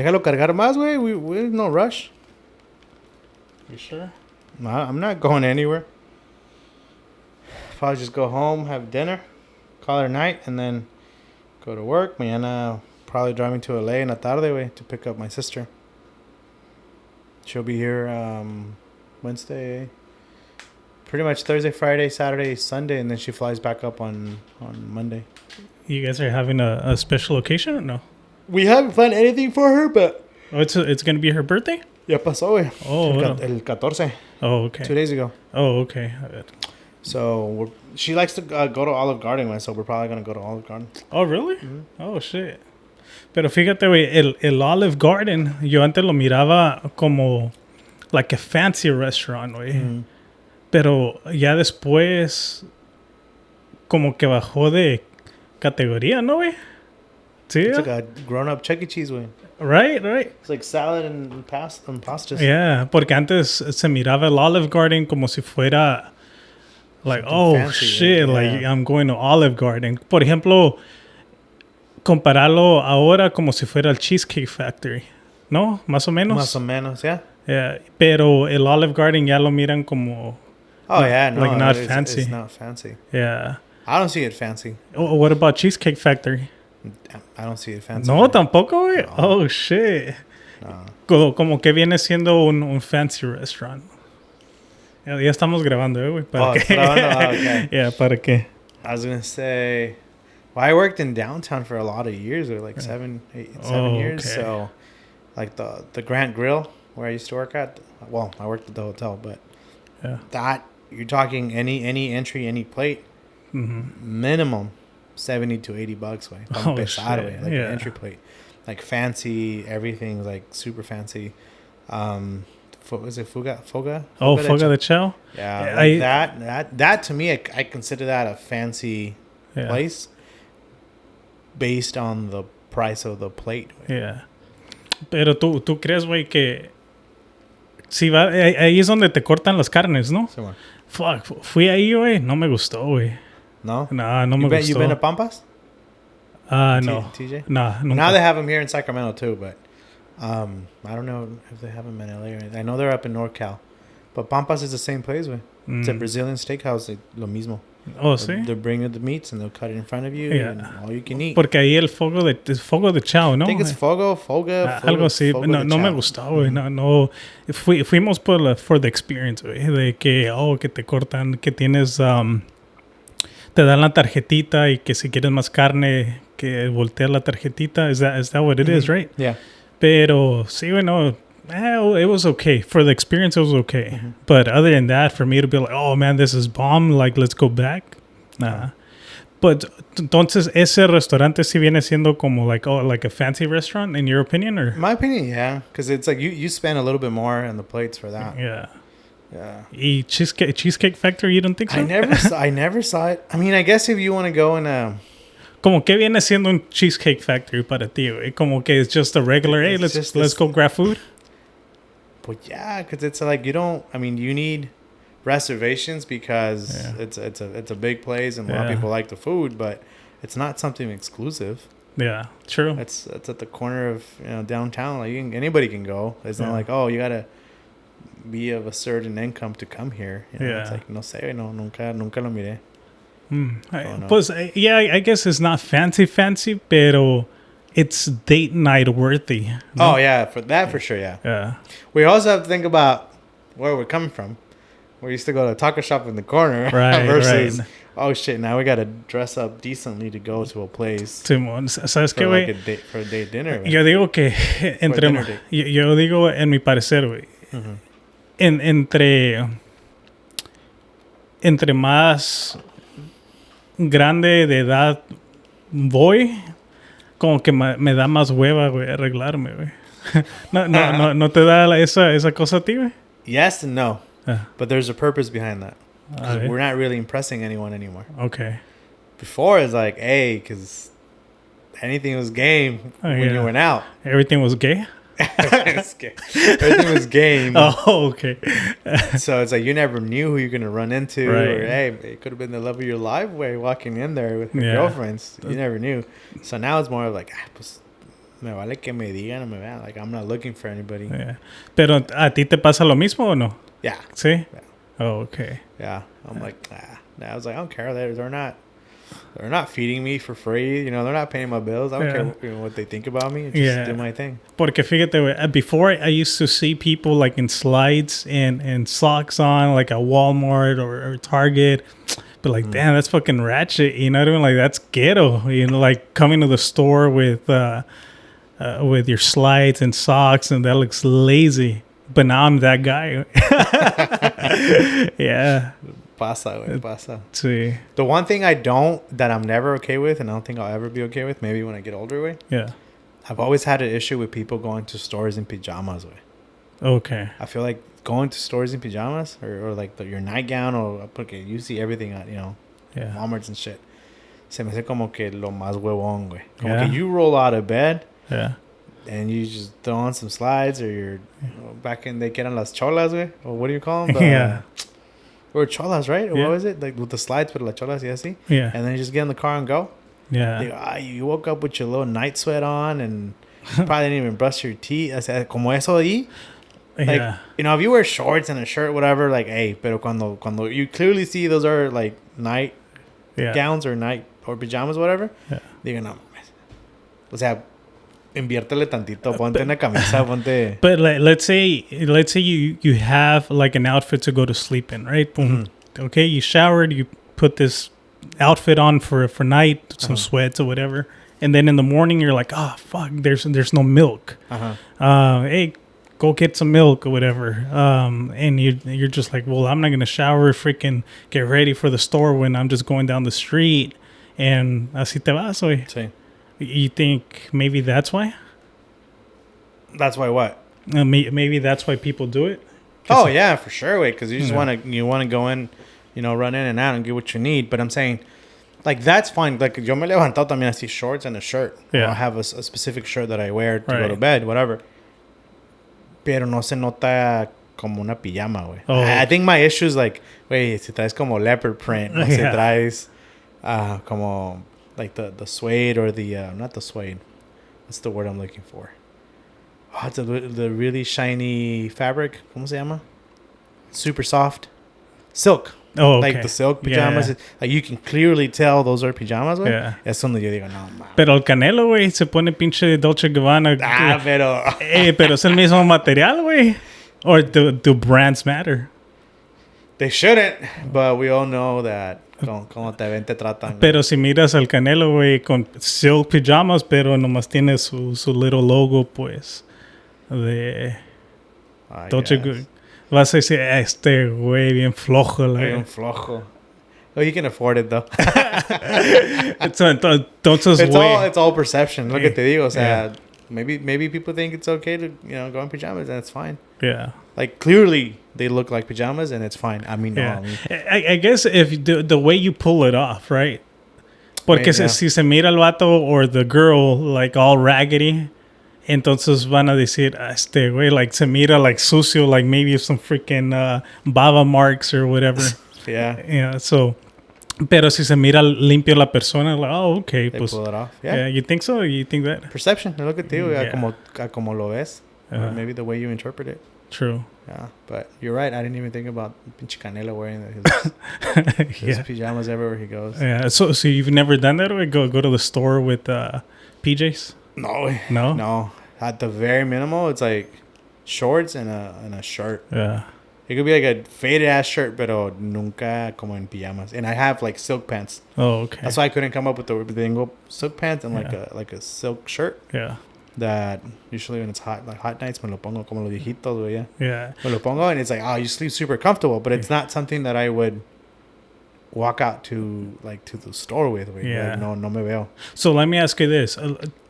Déjalo cargar más, güey. We're no rush. You sure? No, I'm not going anywhere. Probably just go home, have dinner, call it a night, and then go to work. Mañana probably driving to LA in la tarde, güey, to pick up my sister. She'll be here Wednesday, pretty much Thursday, Friday, Saturday, Sunday, and then she flies back up on Monday. You guys are having a special occasion or no? We haven't planned anything for her, but... Oh, it's going to be her birthday? Ya pasó, güey. Oh, El 14. Oh, okay. 2 days ago. Oh, okay. So she likes to go to Olive Garden, güey, so we're probably going to go to Olive Garden. Oh, really? Mm-hmm. Oh, shit. Pero fíjate, güey, el Olive Garden, yo antes lo miraba como like a fancy restaurant, güey. Mm-hmm. Pero ya después como que bajó de categoría, ¿no, güey? Sí. It's like a grown-up Chuck E. Cheese, güey. Right. It's like salad and pastas. Yeah, porque antes se miraba el Olive Garden como si fuera like, something oh, fancy, shit, yeah. like I'm going to Olive Garden. Por ejemplo, compararlo ahora como si fuera el Cheesecake Factory, ¿no? Más o menos. Más o menos, yeah. Yeah, pero el Olive Garden ya lo miran como... Oh, yeah, no. Like not fancy. It's not fancy. Yeah. I don't see it fancy. Oh, what about Cheesecake Factory? I don't see it fancy. No, tampoco, güey. No. Oh, shit. No. Como que viene siendo un fancy restaurant. Ya estamos grabando, güey. ¿Para qué? Okay. Yeah, ¿para qué? I was going to say... Well, I worked in downtown for a lot of years, or like 7 years. Okay. So, like the Grant Grill, where I used to work at. Well, I worked at the hotel, but Yeah. that you're talking any entry, any plate, minimum $70 to $80, way. Oh, shit. Like Yeah. an entry plate, like fancy, everything's like super fancy. Was it Foga? Oh, Foga de Chao? Yeah, I- like that to me, I consider that a fancy Yeah. place based on the price of the plate. Güey. Yeah. Pero tú crees, güey, que si va ahí es donde te cortan las carnes, ¿no? So, Fuck, fui ahí, güey, no me gustó, güey. no, No me gustó. You been to Pampas? No. TJ? Nah, nunca. Now they have them here in Sacramento too, but I don't know if they have them in LA. Or anything. I know they're up in NorCal, but Pampas is the same place, güey. It's a Brazilian steakhouse, lo mismo. Oh, sí. They'll bring you the meats and they'll cut it in front of you, Yeah. and all you can eat. Porque ahí el Fogo de Chao, ¿no? I think it's Foga. Algo así. No me gustó, güey. No. Fuimos for the experience, güey. De que, que te cortan, que tienes... te dan la tarjetita y que si quieres más carne, que volteas la tarjetita. Is that what it is, right? Yeah. Pero, sí, güey, no. It was okay. For the experience, it was okay. But other than that, for me to be like, oh, man, this is bomb. Like, let's go back. Nah. But, entonces, ese restaurante sí viene siendo como like a fancy restaurant, in your opinion? Or? In my opinion, yeah. Because it's like you spend a little bit more on the plates for that. Yeah. Yeah. Y Cheesecake Factory, you don't think so? I never saw it. I mean, I guess if you want to go in a... Como que viene siendo un Cheesecake Factory para ti, güey. Como que it's just a regular, hey, let's go grab food. But yeah, because it's like you need reservations because it's a big place and a lot of people like the food, but it's not something exclusive. Yeah, true. It's at the corner of downtown. Like anybody can go. It's not like you gotta be of a certain income to come here. It's like no sé, nunca lo miré. No. Pues yeah, I guess it's not fancy, pero it's date night worthy. No? Oh yeah, for sure, yeah. Yeah. We also have to think about where we're coming from. We used to go to a taco shop in the corner, right? Versus, right. Oh shit! Now we gotta dress up decently to go to a place. Simón, ¿sabes qué, güey? For a date dinner. Yo digo que yo digo en mi parecer, güey, entre más grande de edad voy, como que me da más hueva, güey, arreglarme, güey. No te da esa cosa a ti, güey? Yes and no. But there's a purpose behind that. We're not really impressing anyone anymore. Okay. Before it's like, hey, because anything was game when you went out. Everything was gay? Everything was game. Oh, okay. So it's like you never knew who you're going to run into. Right. Or, hey, it could have been the love of your life way walking in there with your girlfriends. You never knew. So now it's more of like, pues, me vale que me digan o me vean. Like, I'm not looking for anybody. Yeah. Pero ¿a ti te pasa lo mismo o no? Yeah. Sí. Yeah. Oh, okay. Yeah. I'm like, I was like, I don't care. They're not feeding me for free. You know, they're not paying my bills. I don't care what they think about me. I just do my thing. Porque fíjate, güey, before I used to see people like in slides and socks on, like at Walmart or Target. But like, damn, that's fucking ratchet. You know what I mean? Like, that's ghetto. You know, like coming to the store with your slides and socks, and that looks lazy. But now I'm that guy. Yeah. Pasa, güey, pasa. Sí. The one thing that I'm never okay with, and I don't think I'll ever be okay with, maybe when I get older, güey. Yeah. I've always had an issue with people going to stores in pajamas, güey. Okay. I feel like going to stores in pajamas or like your nightgown or okay, you see everything at, Walmarts and shit. Se me hace como que lo más huevón, güey. Como que you roll out of bed. Yeah. And you just throw on some slides or back in, they get on las cholas, güey. Or what do you call them? Yeah. Or cholas, right? Or yeah. what was it? Like with the slides, but las cholas, yeah, see? Yeah. And then you just get in the car and go. Yeah. You woke up with your little night sweat on and you probably didn't even brush your teeth. O sea, como eso ahí. Like, if you wear shorts and a shirt, whatever, like, hey, pero cuando you clearly see those are like night gowns or pajamas, whatever, digo, no, o sea, inviértele tantito, ponte una camisa, ponte. But let's say you have like an outfit to go to sleep in, right? Boom. Mm-hmm. Okay, you showered, you put this outfit on for night, some sweats or whatever, and then in the morning you're like, oh fuck, there's no milk. Hey, go get some milk or whatever. And you're just like, well, I'm not gonna shower, freaking get ready for the store when I'm just going down the street, and así te vas, güey. Sí. You think maybe that's why? That's why what? Maybe that's why people do it. Oh yeah, for sure, wait, because you just want to go in, run in and out and get what you need. But I'm saying, like, that's fine. Like, yo me levantado también así, shorts and a shirt. Yeah. I have a specific shirt that I wear to go to bed, whatever. Pero no se nota como una pijama, güey. Oh. I think my issue is like, wait, si traes como leopard print, o si traes como like the suede or the not the suede. What's the word I'm looking for? Oh, it's the really shiny fabric. ¿Cómo se llama? Super soft. Silk. Oh, okay. Like the silk pajamas. Yeah. Like you can clearly tell those are pajamas, güey. Yeah. Es donde yo digo, no, man. Pero el Canelo, güey, se pone pinche Dolce Gabbana. Pero... pero es el mismo material, güey. Or do brands matter? They shouldn't, but we all know that como te ven, te tratan. Pero si miras al Canelo, güey, con silk pajamas, pero nomás tiene su little logo, pues, de Dolce Gabbana. Vas a decir, este güey bien flojo. Bien flojo. Oh, you can afford it, though. Entonces, it's all perception. Lo que te digo, o sea, maybe people think it's okay to, go in pajamas, and it's fine. Yeah. Like, clearly, they look like pajamas, and it's fine. I mean, no. I guess if the way you pull it off, right? Porque si se mira el vato or the girl, like, all raggedy, entonces van a decir, este güey, like, se mira, like, sucio, like, maybe some freaking baba marks or whatever. Yeah. So, pero si se mira limpio la persona, like, oh, okay. They pues, pull it off. Yeah. You think so? You think that? Perception. Lo que te digo, como lo ves. Or maybe the way you interpret it. True. Yeah, but you're right. I didn't even think about pinche Canelo wearing his pajamas everywhere he goes. Yeah. So you've never done that, or go to the store with PJs? No. At the very minimal, it's like shorts and a shirt. Yeah. It could be like a faded ass shirt, pero nunca como en pajamas. And I have like silk pants. Oh, okay. That's why I couldn't come up with the silk pants and like a silk shirt. Yeah. That usually when it's hot, like hot nights, me lo pongo como los viejitos, güey. Yeah. Me lo pongo and it's like, oh, you sleep super comfortable, but it's not something that I would walk out to the store with. Yeah. Like, no me veo. So let me ask you this.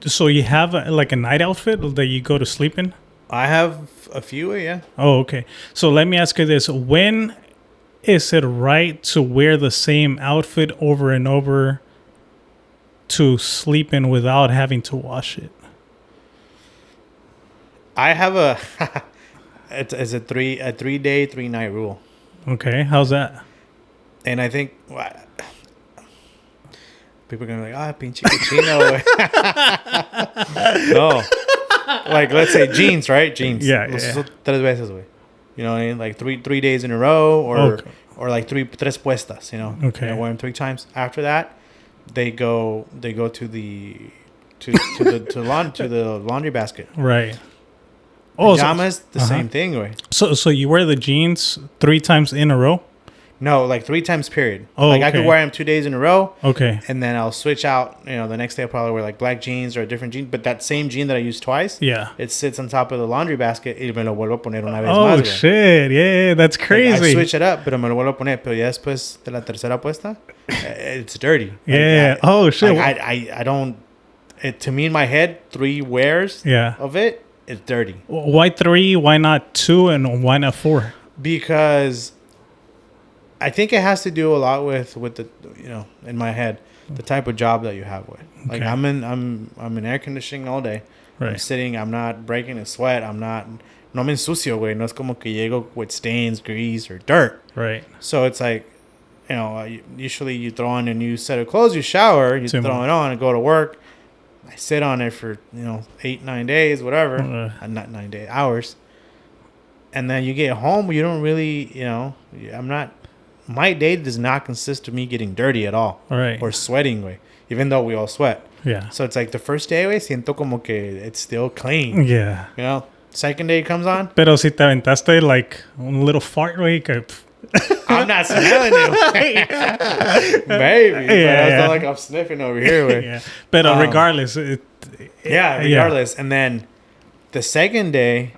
So you have like a night outfit that you go to sleep in? I have a few, yeah. Oh, okay. So let me ask you this. When is it right to wear the same outfit over and over to sleep in without having to wash it? I have it's a 3-day, 3-night rule. Okay. How's that? And I think People are gonna be like, ah, pinche cochino. No, like let's say jeans, right? Jeans. Yeah, Los yeah. uso 3 veces, güey. You know what I mean? Like three days in a row, or like tres puestas. You know. Okay. You know, wear them 3 times. After that, they go to the the laundry basket. Right. Pajamas, the uh-huh. same thing, güey. So you wear the jeans 3 times in a row? No, like 3 times period. Oh, like I okay. could wear them 2 days in a row. Okay. And then I'll switch out. You know, the next day I'll probably wear like black jeans or a different jean. But that same jean that I used twice, Yeah. it sits on top of the laundry basket. Y me lo vuelvo a poner una vez Oh, más, güey. shit. Yeah, that's Like, crazy. I switch it up, pero me lo vuelvo a poner. Pero ya después de la tercera puesta, it's dirty. Yeah. Like, Oh, shit. Like, I don't. To me in my head, 3 wears Yeah. of it is dirty. Why 3? Why not 2? And why not 4? Because I think it has to do a lot with the, you know, in my head, the type of job that you have with. Like Okay. I'm in air conditioning all day. I'm Right. sitting, I'm not breaking a sweat, no me ensucio, güey. No es como que llego with stains, grease, or dirt. Right. So it's like, you know, usually you throw on a new set of clothes, you shower, you Same throw one. it on and go to work. I sit on it for, 8-9 days, whatever. Not 9 days, hours. And then you get home, you don't really, my day does not consist of me getting dirty at all. Right. Or sweating, güey. Even though we all sweat. Yeah. So it's like the first day, güey, siento como que it's still clean. Yeah. You know? Second day comes on, Pero si te aventaste like un little fart, güey, que... I'm not smelling it. Maybe. But it's not like I'm sniffing over here, güey. Yeah. Pero regardless. Regardless. And then the second day,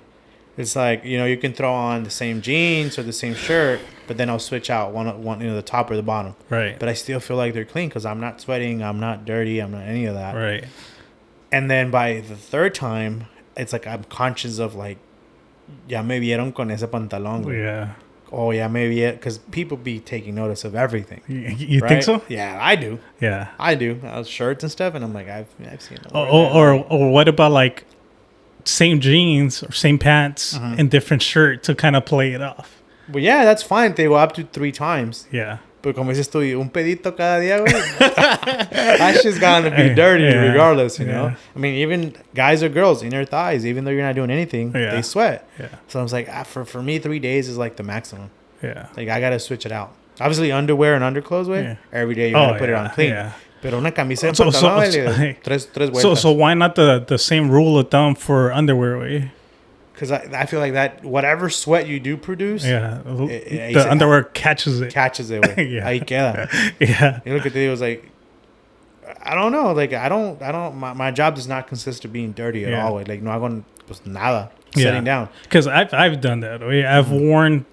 it's like, you can throw on the same jeans or the same shirt, but then I'll switch out one the top or the bottom. Right. But I still feel like they're clean because I'm not sweating, I'm not dirty, I'm not any of that. Right. And then by the third time, it's like I'm conscious of like, ya me vieron con ese pantalón. Güey. Yeah. Oh, yeah, maybe it. Because people be taking notice of everything. You right? think so? Yeah, I do. Yeah. I do. Shirts and stuff, and I'm like, I've seen it. Or what about like same jeans or same pants and different shirt to kind of play it off? But yeah, that's fine. They go up to 3 times. Yeah. But como dices tú, un pedito cada día, güey. That shit's gonna be dirty regardless, you know? I mean, even guys or girls, inner thighs, even though you're not doing anything, they sweat. Yeah. So I was like, for me, 3 days is like the maximum. Yeah. Like, I gotta switch it out. Obviously, underwear and underclothes, way, every day you gotta put it on clean. Yeah. Pero una camisa de pantalón, tres vueltas. So why not the same rule of thumb for underwear, way? Because I feel like that, whatever sweat you do produce, the underwear catches it. Catches it, güey. Yeah. Ahí queda. Yeah. You look at it was like, I don't know. Like, I don't, my job does not consist of being dirty at all. Like, no hago pues nada. Sitting down. Because I've done that. I've worn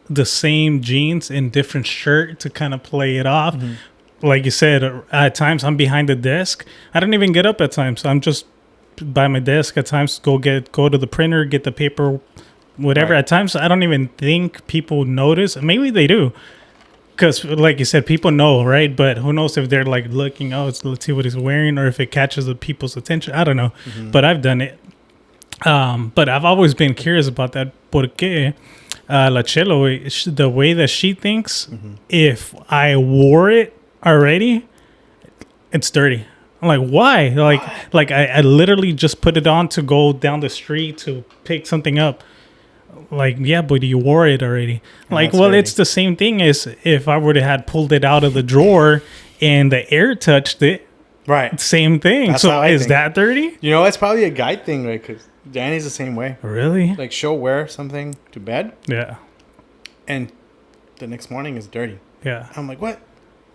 the same jeans and different shirt to kind of play it off. Like you said, at times I'm behind the desk. I don't even get up at times. I'm just by my desk at times, go to the printer, get the paper, whatever. Right. At times, I don't even think people notice. Maybe they do. Because, like you said, people know, right? But who knows if they're, like, looking, let's see what he's wearing, or if it catches the people's attention. I don't know. But I've done it. But I've always been curious about that. Porque La Chelo, the way that she thinks, if I wore it already, it's dirty. I'm like, why? Like I literally just put it on to go down the street to pick something up. Like, yeah, but you wore it already. Like, well, dirty. It's the same thing as if I would have had pulled it out of the drawer and the air touched it. Right. Same thing. That's so is that dirty? You know, it's probably a guy thing, right? Because Danny's the same way. Really? Like, she'll wear something to bed. Yeah. And the next morning is dirty. Yeah. I'm like, what?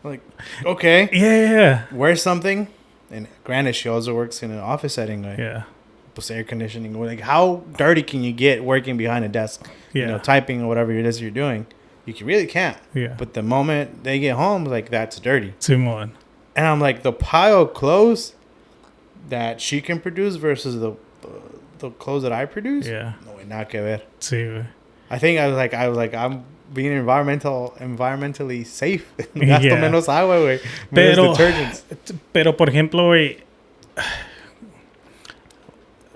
Like, okay. Yeah. Wear something. And granted, she also works in an office setting. Like, yeah. Plus air conditioning. Like, how dirty can you get working behind a desk? Yeah. You know, typing or whatever it is you're doing. You really can't. Yeah. But the moment they get home, like, that's dirty. Simón. And I'm like, the pile of clothes that she can produce versus the clothes that I produce. Yeah. No, nada que ver. Sí. I think I was like, I'm being environmentally safe. Gasto menos agua, güey. Menos detergents. Pero, por ejemplo, güey.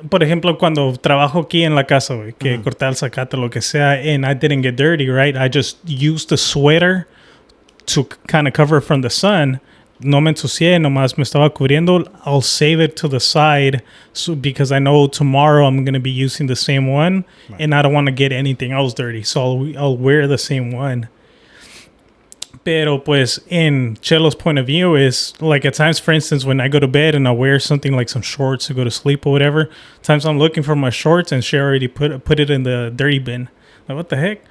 Por ejemplo, cuando trabajo aquí en la casa, güey, que cortar el zacate, lo que sea, and I didn't get dirty, right? I just used the sweater to kind of cover from the sun. no me ensucié, nomás me estaba cubriendo, I'll save it to the side because I know tomorrow I'm going to be using the same one, Right. and I don't want to get anything else dirty. So I'll wear the same one. Pero pues in Chelo's point of view is like at times, for instance, when I go to bed and I wear something like some shorts to go to sleep or whatever, times I'm looking for my shorts and she already put it in the dirty bin. Like, what the heck?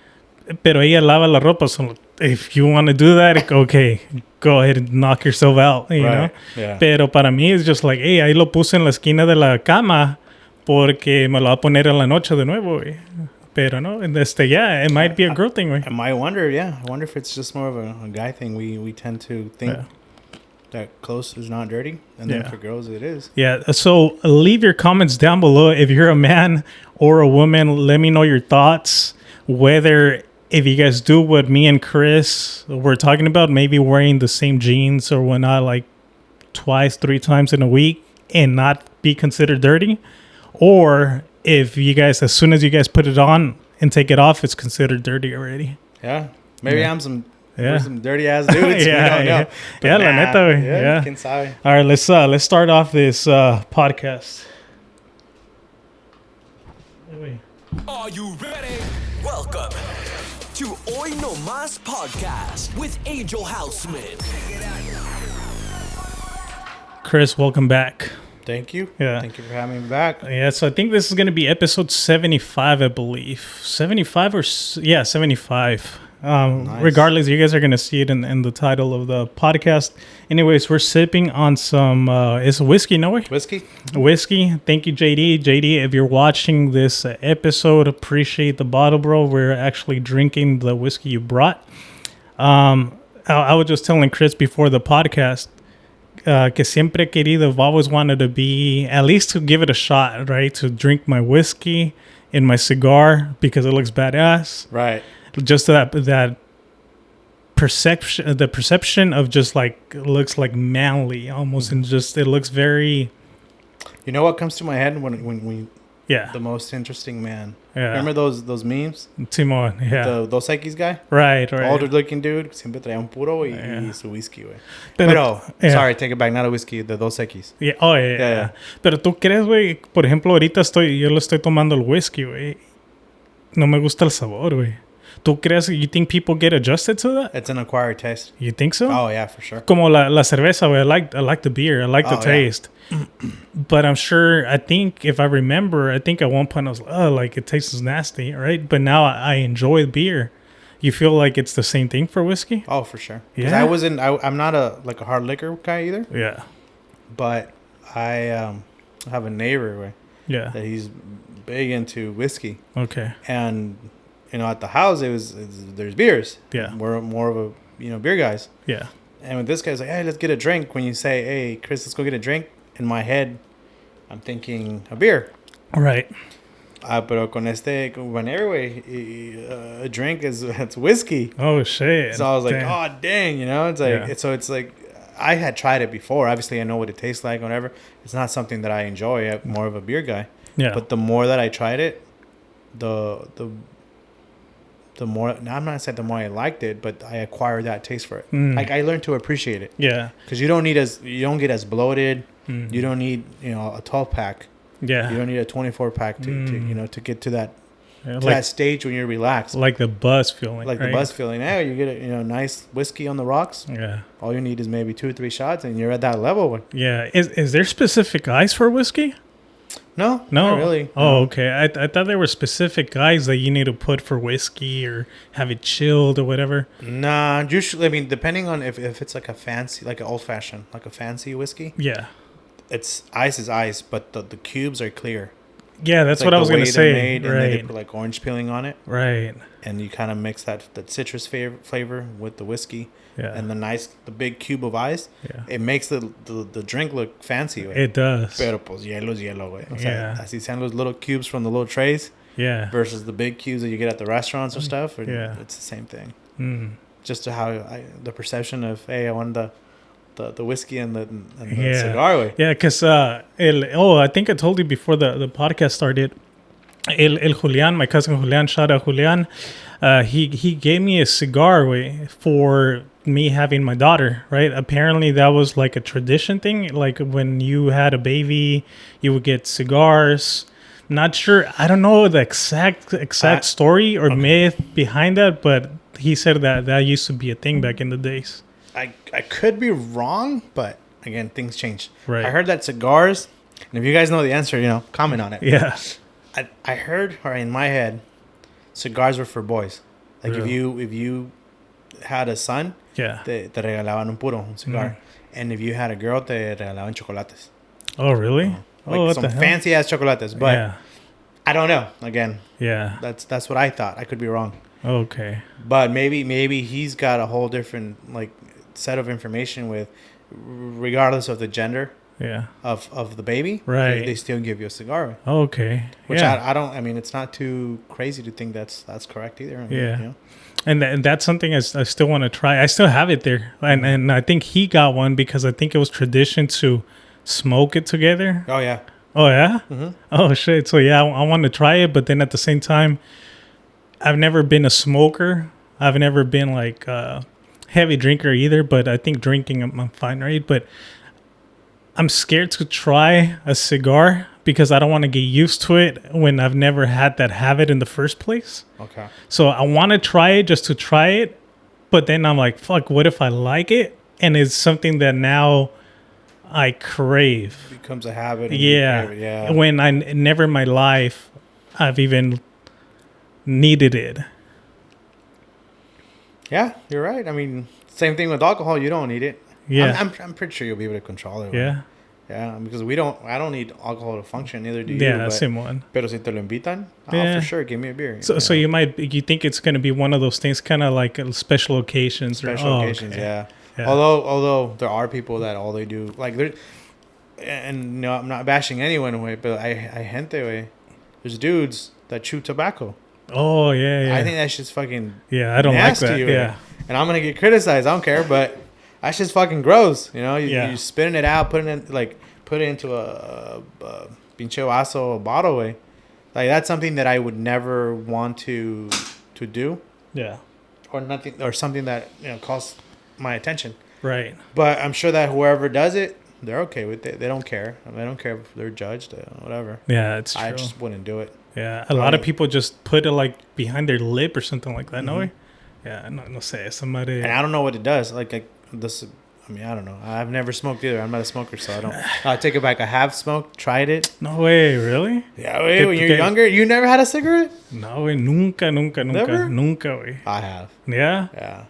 Pero ella lava la ropa. So if you want to do that, okay, go ahead and knock yourself out, you know? Yeah. Pero para mí it's just like, hey, ahí lo puse en la esquina de la cama porque me lo va a poner en la noche de nuevo, güey. Pero no, yeah, it might be a girl thing, güey. I might wonder, I wonder if it's just more of a guy thing. We tend to think that clothes is not dirty, and then for girls it is. Yeah, so leave your comments down below. If you're a man or a woman, let me know your thoughts. Whether if you guys do what me and Chris were talking about, maybe wearing the same jeans or whatnot, like twice, 3 times in a week and not be considered dirty, or if you guys, as soon as you guys put it on and take it off, it's considered dirty already. Yeah. Maybe I'm some dirty ass dudes. Yeah, We don't know. Yeah, la neta, güey. Yeah. Quién sabe. All right, let's start off this podcast. Are you ready? Welcome to Hoy No Más Podcast with Angel Houseman. Chris, welcome back. Thank you. Yeah. Thank you for having me back. Yeah, so I think this is going to be episode 75, I believe. 75 or... Yeah, 75. Nice. Regardless, you guys are going to see it in the title of the podcast. Anyways, we're sipping on some... it's whiskey, no way? Whiskey? Whiskey. Thank you, JD. JD, if you're watching this episode, appreciate the bottle, bro. We're actually drinking the whiskey you brought. I was just telling Chris before the podcast... que siempre he querido, I've always wanted to be, at least to give it a shot, right? To drink my whiskey in my cigar because it looks badass. Right. Just that perception, the perception of just like, it looks like manly almost, and just, it looks very... You know what comes to my head when we... Yeah. The most interesting man. Yeah. Remember those memes? Timon, yeah. The Dos Equis guy? Right. Older looking dude. Siempre traía un puro y su whisky, güey. Pero, sorry, take it back. Not a whiskey. The Dos Equis. Yeah. Oh, yeah. Pero tú crees, güey, por ejemplo, ahorita yo lo estoy tomando el whisky, güey. No me gusta el sabor, güey. ¿Tú crees, you think people get adjusted to that? It's an acquired taste. You think so? Oh, yeah, for sure. Como la cerveza, güey. I like the beer. I like the taste. But I'm sure, I think if I remember, I think at one point I was like, oh, like it tastes nasty, right? But now I enjoy beer. You feel like it's the same thing for whiskey? Oh, for sure. Because Yeah. I'm not a hard liquor guy either. Yeah. But I have a neighbor where Yeah. that he's big into whiskey. Okay. And, at the house, there's beers. Yeah. We're more of a, beer guys. Yeah. And when this guy's like, hey, let's get a drink. When you say, hey, Chris, let's go get a drink. In my head, I'm thinking a beer. Right. Pero con whenever a drink it's whiskey. Oh, shit. So I was like, Damn. oh, dang, it's like, Yeah. so it's like, I had tried it before. Obviously, I know what it tastes like, whatever. It's not something that I enjoy. I'm more of a beer guy. Yeah. But the more that I tried it, the more, I'm not saying the more I liked it, but I acquired that taste for it. Like I learned to appreciate it. Yeah. Because you don't get as bloated. You don't need a 12-pack. Yeah. You don't need a 24-pack to get to that Yeah, that stage when you're relaxed, like the buzz feeling, like right? the buzz feeling. Now you get a nice whiskey on the rocks. Yeah. All you need is maybe 2 or 3 shots, and you're at that level. Yeah. Is there specific ice for whiskey? No, No, not really. Oh, No. okay. I thought there were specific guys that you need to put for whiskey or have it chilled or whatever. Nah, usually, I mean, depending on if it's like a fancy, like an old fashioned, like a fancy whiskey, Yeah. it's ice is ice, but the cubes are clear. Yeah, that's It's what like I was the gonna way they're say. made, and then they Right. put like orange peeling on it, Right. and you kind of mix that citrus flavor with the whiskey, Yeah. and the big cube of ice. Yeah. It makes the drink look fancy. Güey. It does. Pero pues hielo, güey. O sea, Yeah. así sean los little cubes from the little trays Yeah. versus the big cubes that you get at the restaurants or stuff. Yeah. It's the same thing. Mm. Just to how the perception of, hey, I want the whiskey and the Yeah. cigar, way. Yeah, because I think I told you before the podcast started. El Julian, my cousin Julian, shout out Julian. He gave me a cigar way for me having my daughter, right? Apparently that was like a tradition thing. Like when you had a baby, you would get cigars. Not sure. I don't know the exact story or myth behind that, but he said that that used to be a thing back in the days. I could be wrong, but again, things change. Right. I heard that cigars, and if you guys know the answer, comment on it. Yeah. I heard, or in my head, cigars were for boys. Like Really? if you had a son, Yeah. te regalaban un cigar. And if you had a girl, te regalaban chocolates. Oh, really? Like What some the hell? fancy ass chocolates. But Yeah. I don't know. Again, Yeah. that's what I thought. I could be wrong. Okay. But maybe he's got a whole different like set of information with, regardless of the gender Yeah. of the baby, Right. they still give you a cigar. Okay. Which yeah. I don't. I mean, it's not too crazy to think that's correct either. I mean, Yeah. And that's something I still want to try. I still have it there. And I think he got one because I think it was tradition to smoke it together. Oh yeah. Oh, yeah? Mm-hmm. Oh, shit. So, yeah, I want to try it. But then at the same time, I've never been a smoker. I've never been like a heavy drinker either. But I think drinking, I'm fine, right? But I'm scared to try a cigar because I don't want to get used to it when I've never had that habit in the first place. Okay. So I want to try it just to try it. But then I'm like, fuck, what if I like it? And it's something that now I crave. Becomes a habit. And you Yeah. crave it, yeah. When I never in my life I've even needed it. Yeah, you're right. I mean, same thing with alcohol. You don't need it. Yeah. I'm pretty sure you'll be able to control it. Yeah. Yeah, because I don't need alcohol to function. Neither do you. Yeah, but, same one. Pero si te lo invitan, Yeah. for sure, give me a beer. So you think it's going to be one of those things, kind of like special occasions. Special occasions, okay. yeah. Yeah. Although there are people that all they do, like there, and no, I'm not bashing anyone away, but I gente way. There's dudes that chew tobacco. Oh yeah, yeah. I think that's just fucking yeah, I don't nasty, like that. way. Yeah. And I'm gonna get criticized. I don't care, but that's just fucking gross. Yeah. You're spitting it out, put it into a pinche vaso, a bottle way. Like that's something that I would never want to do, Yeah. or something that calls my attention. Right. But I'm sure that whoever does it, they're okay with it. They don't care. I mean, they don't care if they're judged, whatever. Yeah, it's true. I just wouldn't do it. Yeah, a lot of Right. people just put it like behind their lip or something like that. No Mhm. way. Yeah, no sé. Somebody. And I don't know what it does. Like this. I mean, I don't know. I've never smoked either. I'm not a smoker, so I don't. I take it back. I have smoked, tried it. No way, really? Yeah, wait, when you're Okay. younger, you never had a cigarette? No way, nunca, Never? güey. I have. Yeah. Yeah.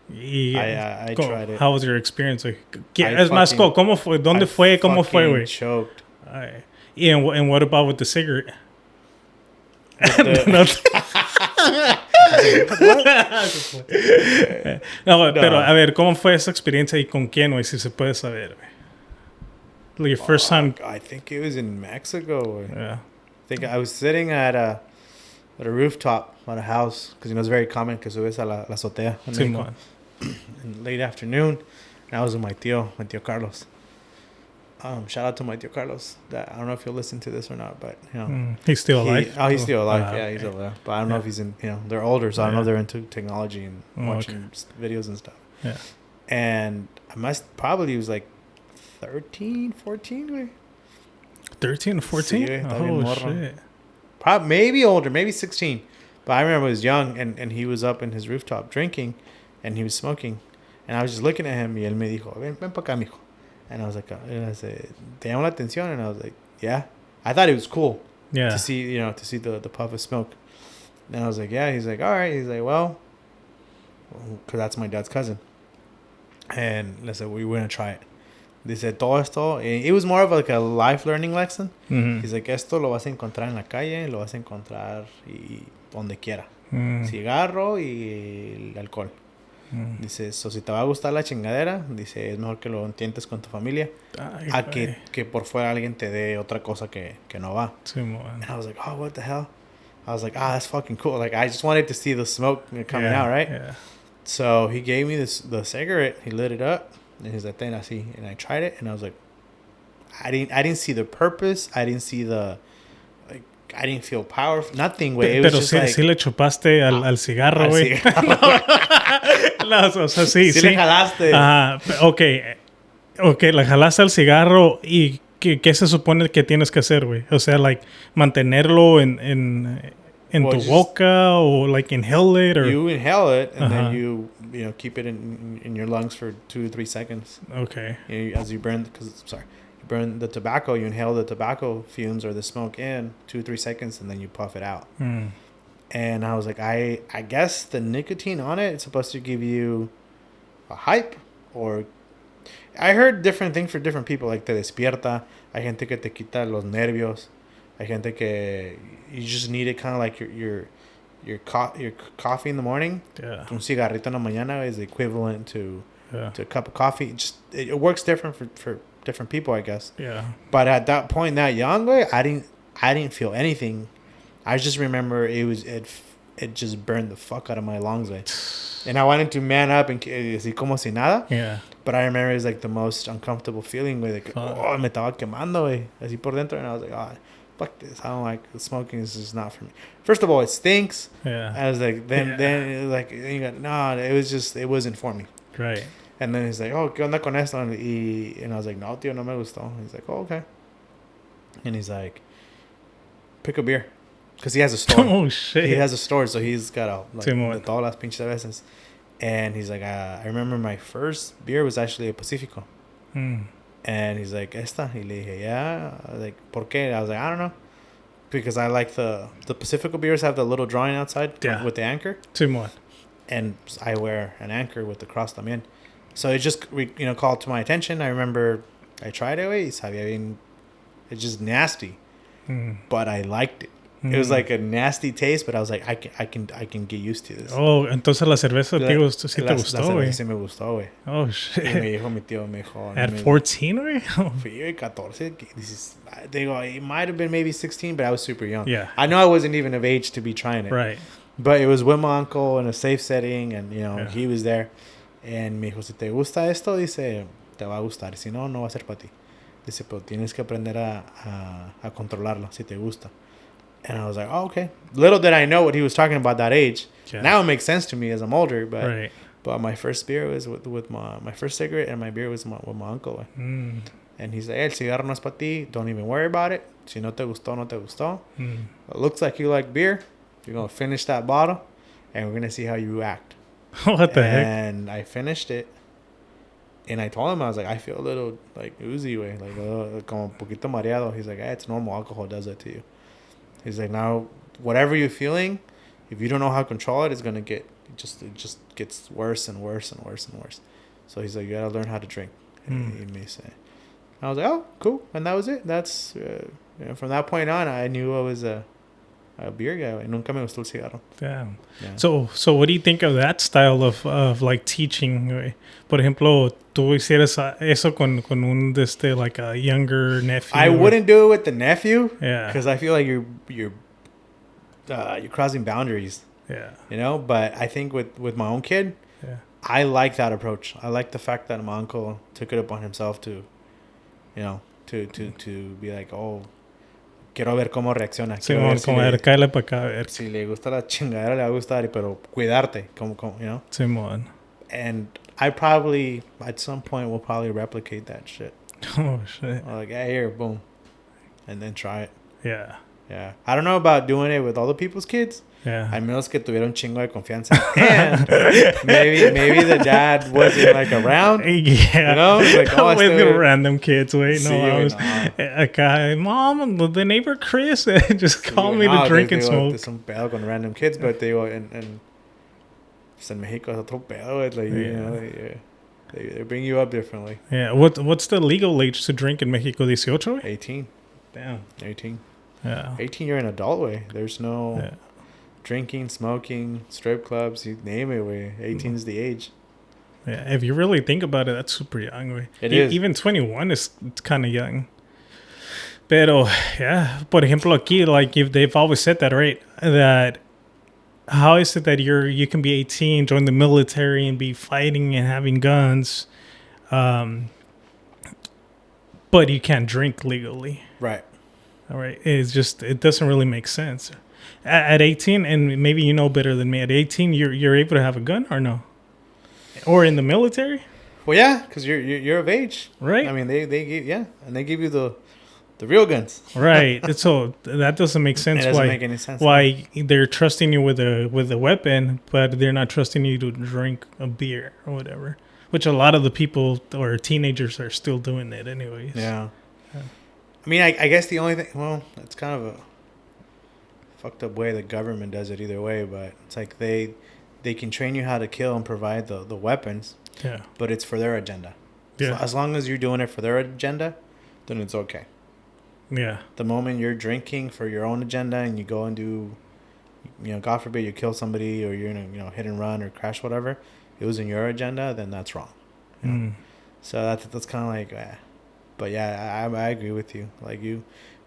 Yeah. I tried it. How was your experience? Güey? I Es más, fucking- ¿cómo fue? ¿Dónde I fue? ¿Cómo fue, fucking güey? Choked. Ay. And what about with the cigarette? With No, pero a ver, ¿cómo fue esa experiencia y con quién, güey? Si se puede saber, güey. Like your first time. I think it was in Mexico. Güey. Yeah. I think I was sitting at a rooftop at a house because it's very common que subes a la azotea en Sí, México man. in late afternoon. And I was with my tío Carlos. Shout out to my tío Carlos. That I don't know if he'll listen to this or not, but He's still alive. he's still alive. Yeah, okay. he's alive. But I don't know if he's in. They're older, so I don't know if Yeah. they're into technology and watching videos and stuff. Yeah. And I probably was like 13, 14. Güey. 13 or 14? Sí, güey, está bien Oh, morro. shit. Maybe older, maybe 16. But I remember I was young and he was up in his rooftop drinking and he was smoking. And I was just looking at him y él me dijo, ven pa' acá, mijo. And I was like, and I said, ¿te llama la atención? And I was like, yeah. I thought it was cool Yeah. to see, the puff of smoke. And I was like, yeah. He's like, all right. He's like, well, because that's my dad's cousin. And I said, we're going to try it. Dice, todo esto, it was more of like a life learning lesson. Mhm. He's like, esto lo vas a encontrar en la calle, lo vas a encontrar donde quiera. Mm. Cigarro y el alcohol. Mm. Dice, si te va a gustar la chingadera, dice, es mejor que lo entiendes con tu familia Ay, a güey. que por fuera alguien te dé otra cosa que no va. Sí, man. And I was like, oh, what the hell? I was like, that's fucking cool. Like, I just wanted to see the smoke coming Yeah, out, right? Yeah. So he gave me the cigarette. He lit it up, and he's like, "Ten así." And I tried it, and I was like, I didn't see the purpose. I didn't see I didn't feel powerful. Nothing, güey. It was Pero just sí, like sí le chupaste al cigarro, al güey. cigarro. No, o sea, sí, Sí sí. le jalaste. Ajá, ok, le jalaste al cigarro y ¿qué se supone que tienes que hacer, güey? O sea, like, mantenerlo en Well, tu just boca o like inhale it or... you inhale it and then Uh-huh. you know keep it in your lungs for 2 to 3 seconds. Okay. As you burn, because sorry, you burn the tobacco, you inhale the tobacco fumes or the smoke in 2 or 3 seconds, and then you puff it out. Mm. And I was like, I guess the nicotine on it, it's supposed to give you a hype, or I heard different things for different people. Like te despierta, hay gente que te quita los nervios, hay gente que you just need it kind of like your coffee in the morning. Yeah. Un cigarrito en la mañana is equivalent to Yeah. a cup of coffee. It works different for different people, I guess. Yeah. But at that point, that young way, I didn't feel anything. I just remember it just burned the fuck out of my lungs, way. And I wanted to man up and así como si nada. Yeah. But I remember it was like the most uncomfortable feeling, way. Like, oh, me estaba quemando, way. Así por dentro, and I was like, oh, fuck this. I don't like smoking. This is not for me. First of all, it stinks. Yeah. I was like, then it was like, you got, no, it wasn't for me. Right. And then he's like, oh, ¿qué onda con esto? And I was like, no, tío, no me gustó. He's like, oh, okay. And he's like, pick a beer. Because he has a store. Oh, shit. He has a store, so he's got a, like, Simón. de todas las pinches veces. And he's like, I remember my first beer was actually a Pacifico. Mm. And he's like, ¿esta? Y le dije, yeah. I was like, ¿por qué? I was like, I don't know. Because I like the Pacifico beers have the little drawing outside with the anchor. Simón. And I wear an anchor with the cross también. So it just, called to my attention. I remember I tried it. It's just nasty. Mm. But I liked it. It was like a nasty taste, but I was like, I can get used to this. Oh, entonces la cerveza te gustó, sí te gustó, güey. güey. Sí me gustó, güey. Oh, Y shit. me dijo mi tío, me dijo... At 14, güey? Fui 14. Digo, it might have been maybe 16, but I was super young. Yeah. I know I wasn't even of age to be trying it. Right. But it was with my uncle in a safe setting, and, Yeah. he was there. And me dijo, si te gusta esto, dice, te va a gustar. Si no, no va a ser para ti. Dice, pero tienes que aprender a controlarlo, si te gusta. And I was like, oh, okay. Little did I know what he was talking about that age. Yeah. Now it makes sense to me as I'm older, but Right. but my first beer was with my first cigarette, and my beer was with my uncle. Mm. And he's like, el cigarro no es para ti. Don't even worry about it. Si no te gustó, no te gustó. Mm. It looks like you like beer. You're going to finish that bottle, and we're going to see how you act. What the heck? And I finished it. And I told him, I was like, I feel a little, like, oozy way. Like, como un poquito mareado. He's like, it's normal. Alcohol does that to you. He's like, now, whatever you're feeling, if you don't know how to control it, it's going to get, it just gets worse and worse and worse and worse. So he's like, you got to learn how to drink. Mm. He may say. I was like, oh, cool. And that was it. That's, from that point on, I knew I was a beer guy. Nunca me gustó el cigarro. Damn. Yeah. So what do you think of that style of like teaching? Güey? Por ejemplo, tú hicieras eso con un like a younger nephew. I wouldn't do it with the nephew. Yeah. Because I feel like you're crossing boundaries. Yeah. But I think with my own kid, Yeah. I like that approach. I like the fact that my uncle took it upon himself to be like, oh, quiero ver cómo reacciona. Sí, Quiero ver como a ver, cáele para acá, a ver. si le gusta la chingadera, le va a gustar, pero cuidarte, como. Simón. And I probably, at some point, will probably replicate that shit. Oh, shit. Like, hey, here, boom. And then try it. Yeah. Yeah. I don't know about doing it with other people's kids. Yeah. Al menos que tuviera un chingo de confianza. And maybe the dad wasn't, like, around. Yeah. Like, oh, with the random kids, wait. No, Sí, I was acá, Mom, the neighbor Chris just called me to drink and smoke. Es un pedo con random kids, but they go, and pues en Mexico es otro pedo. Like, they bring you up differently. Yeah. What's the legal age to drink in Mexico? 18? 18. Damn. 18. Yeah. 18, you're an adult way. There's no Yeah. drinking, smoking, strip clubs, you name it way. 18 is the age. Yeah, if you really think about it, that's super young. Way. It is. Even 21 is kind of young. Pero, yeah, por ejemplo, aquí, like, if they've always said that, right? That how is it that you can be 18, join the military, and be fighting and having guns, but you can't drink legally? Right. All right, it doesn't really make sense. At 18, and maybe you know better than me. At 18, you're able to have a gun or no? Or in the military, Well, yeah, because you're of age, right? I mean, they give and they give you the real guns. Right. So that doesn't make sense. It doesn't Why? make any sense. Why they're trusting you with a weapon, but they're not trusting you to drink a beer or whatever. Which a lot of the people or teenagers are still doing it, anyways. Yeah. I mean, I guess the only thing. Well, it's kind of a fucked up way the government does it either way, but it's like they can train you how to kill and provide the weapons, Yeah. but it's for their agenda. Yeah. So as long as you're doing it for their agenda, then it's okay. Yeah. The moment you're drinking for your own agenda and you go and do, God forbid you kill somebody or you're in a hit and run or crash whatever, it was in your agenda, then that's wrong. You know? So that's kind of like, but yeah, I agree with you. Like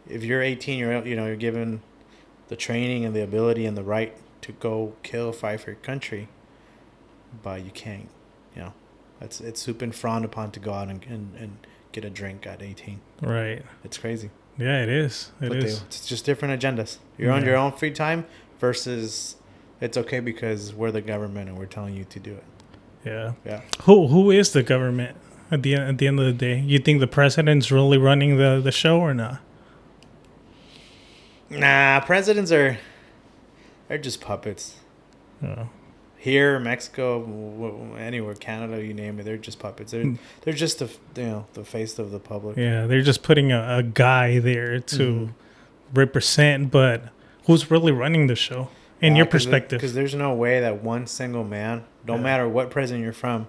if you're 18, you're given the training and the ability and the right to go kill, fight for your country, but you can't. It's super frowned upon to go out and get a drink at 18. Right. It's crazy. Yeah, it is. It's just different agendas. You're on your own free time versus it's okay because we're the government and we're telling you to do it. Yeah. Yeah. Who is the government at the end of the day? You think the president's really running the show or not? Nah, presidents they're just puppets. Oh. Here, Mexico, anywhere, Canada, you name it, they're just puppets. They're just the face of the public. Yeah, they're just putting a guy there to represent, but who's really running the show in your perspective? Because there's no way that one single man, no matter what president you're from,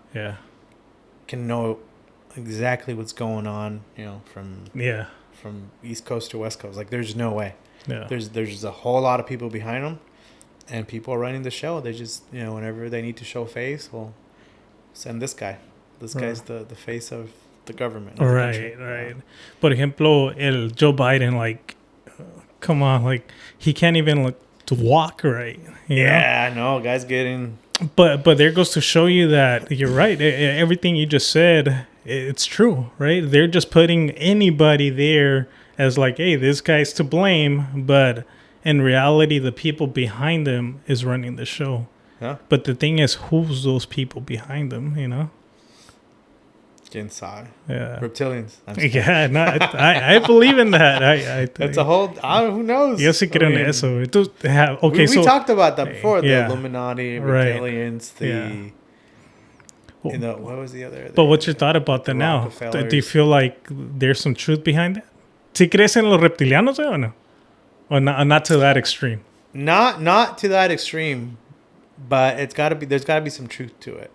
can know exactly what's going on. From East Coast to West Coast. Like, there's no way. Yeah. There's a whole lot of people behind them. And people are running the show. They just, whenever they need to show face, well, send this guy. This guy's the face of the government. Of right. Por ejemplo, el Joe Biden, like, come on, like, he can't even to walk right. You know? I know. Guy's getting... But there goes to show you that you're right. Everything you just said, it's true, right? They're just putting anybody there as like, hey, this guy's to blame, but... in reality, the people behind them is running the show. Yeah. But the thing is, who's those people behind them, ¿Quién sabe? Yeah. Reptilians. Yeah, no, I believe in that. That's a whole... who knows? Yo sí creo en eso. We talked about that before. Yeah. The Illuminati, Right. reptilians, what was the other... But what's your thought about that now? Do you feel like there's some truth behind it? ¿Sí crees en los reptilianos o no? Or not to that extreme. Not to that extreme, but there's got to be some truth to it.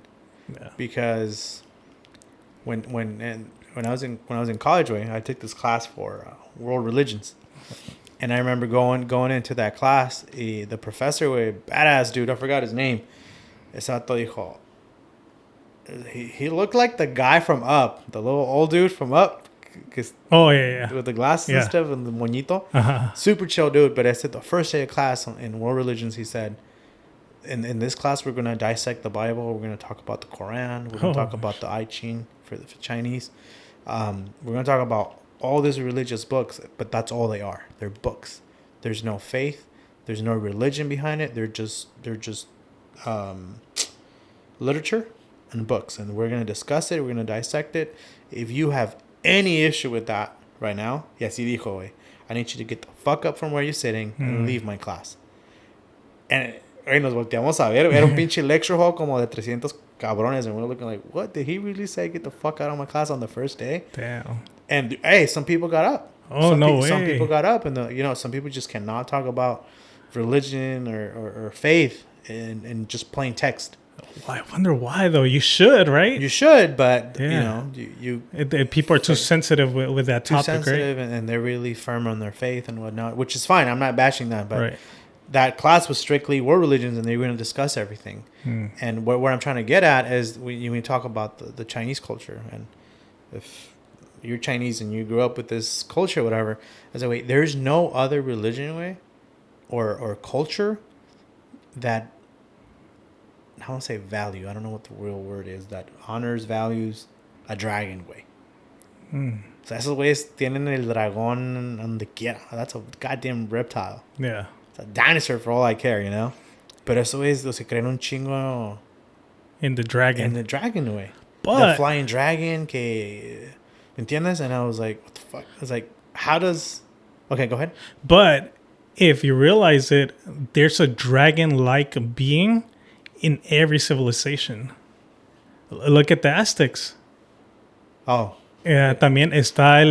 Yeah. Because when I was in college, I took this class for world religions, and I remember going into that class. The professor, badass dude, I forgot his name. Exacto dijo. He looked like the guy from Up, the little old dude from Up. With the glasses and stuff and the moñito. Super chill dude. But I said the first day of class in world religions, he said, in this class, we're going to dissect the Bible. We're going to talk about the Quran. We're going to talk about the I Ching for the Chinese. We're going to talk about all these religious books, but that's all they are. They're books. There's no faith. There's no religion behind it. They're just literature and books. And we're going to discuss it. We're going to dissect it. If you have any issue with that right now, yes, he dijo, güey, I need you to get the fuck up from where you're sitting and leave my class. And nos volteamos a ver. Era un pinche lecture hall como de 300 cabrones, and we're looking like, what? Did he really say get the fuck out of my class on the first day? Damn. And hey, some people got up. Some people got up, and some people just cannot talk about religion or faith and just plain text. I wonder why, though. You should, right? You should, but people are too sensitive with that topic, too sensitive, right? And they're really firm on their faith and whatnot, which is fine. I'm not bashing that, but that class was strictly world religions, and they were going to discuss everything. And what I'm trying to get at is when we talk about the Chinese culture, and if you're Chinese and you grew up with this culture, whatever, I say, wait, there's no other religion or culture that, I don't say value, I don't know what the real word is, that honors, values a dragon way. So esos güeyes tienen el dragón donde quiera. That's a goddamn reptile. Yeah. It's a dinosaur for all I care, Pero esos güeyes se creen un chingo in the dragon. In the dragon way. But the flying dragon, que... ¿Me entiendes? And I was like, what the fuck? I was like, how does... Okay, go ahead. But if you realize it, there's a dragon-like being in every civilization. Look at the Aztecs. Oh. También está el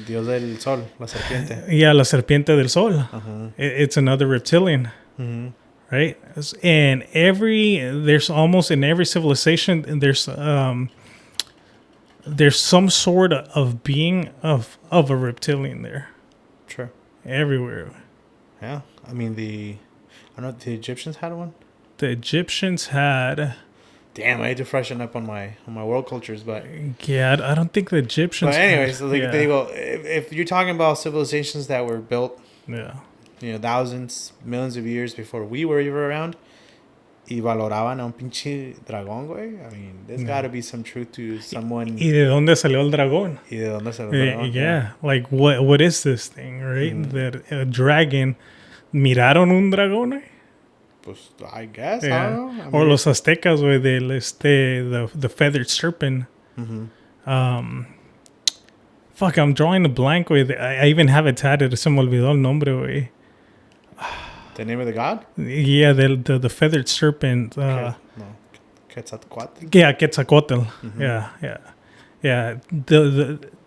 Dios del sol, la serpiente. la serpiente del sol. Uh-huh. It's another reptilian. Mm-hmm. Right? And there's almost in every civilization, there's some sort of being of a reptilian there. Sure. Everywhere. Yeah. I mean, I don't know, the Egyptians had one? The Egyptians had... Damn, I had to freshen up on my world cultures, but... Yeah, I don't think the Egyptians... But anyways, if you're talking about civilizations that were built... Yeah. Thousands, millions of years before we were even around, y valoraban a un pinche dragón, güey. I mean, there's got to be some truth to someone. ¿Y de dónde salió el dragón? ¿Y de dónde salió el dragón? Yeah, like what is this thing, right? That a dragon. ¿Miraron un dragón, güey? Pues, I guess, Yeah. I don't know. Or los aztecas, güey, the feathered serpent. Mm-hmm. Fuck, I'm drawing a blank, güey. I even have it tatted. Se me olvidó el nombre, güey. The name of the god? Yeah, the feathered serpent. No. Quetzalcoatl? Yeah, Quetzalcoatl. Mm-hmm. Yeah.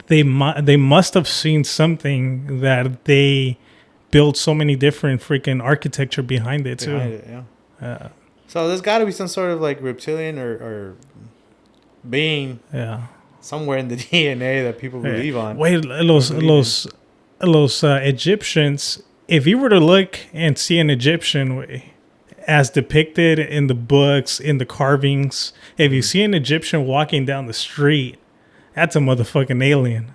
They must have seen something that they built so many different freaking architecture behind it too. Behind it, yeah. So there's got to be some sort of like reptilian or being somewhere in the DNA that people believe on. Wait, los Egyptians. If you were to look and see an Egyptian way, as depicted in the books, in the carvings, if you see an Egyptian walking down the street, that's a motherfucking alien.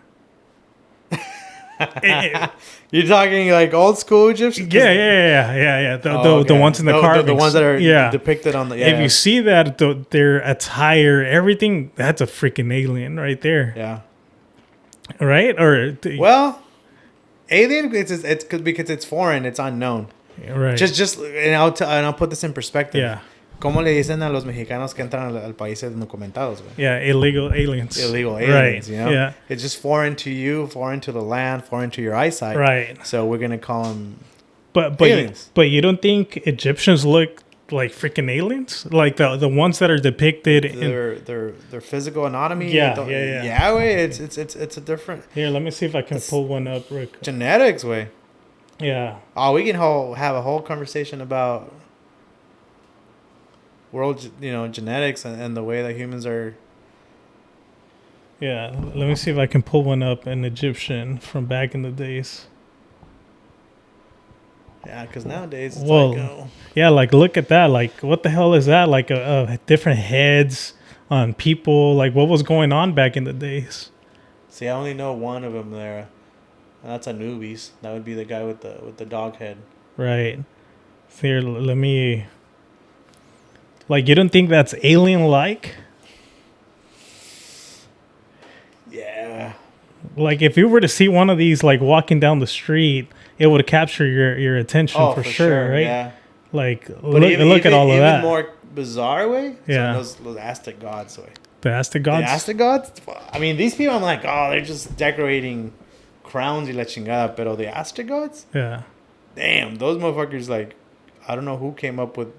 You're talking like old school Egyptians? Yeah. The ones in the carvings. The ones that are depicted on the... Yeah, if you see that, their attire, everything, that's a freaking alien right there. Yeah. Right? Well, alien, it's because it's foreign, it's unknown. Right. Just and I'll put this in perspective. Yeah. ¿Cómo le dicen a los mexicanos que entran al país documentados, güey? Yeah, illegal aliens. Illegal aliens, right. you know? Yeah. It's just foreign to you, foreign to the land, foreign to your eyesight. Right. So we're going to call them but aliens. But you don't think Egyptians look like freaking aliens? Like the ones that are depicted in their physical anatomy? Yeah, way. It's a different... Here, let me see if I can pull one up, Rick. Genetics, way. Yeah. Oh, we can have a whole conversation about world, genetics and the way that humans are. Yeah, let me see if I can pull one up, an Egyptian from back in the days. Yeah, because nowadays it's yeah, like look at that. Like, what the hell is that? Like different heads on people. Like, what was going on back in the days? See, I only know one of them there. That's Anubis. That would be the guy with the dog head. Right. So here, let me... Like, you don't think that's alien-like? Yeah. Like, if you were to see one of these, like, walking down the street, it would capture your attention for sure, right? Yeah. Like, look at all of that. Even more bizarre way? Yeah. Those Aztec gods way. The Aztec gods? The Aztec gods? I mean, these people, I'm like, they're just decorating crowns y la chingada, pero the Aztec gods? Yeah. Damn, those motherfuckers, like, I don't know who came up with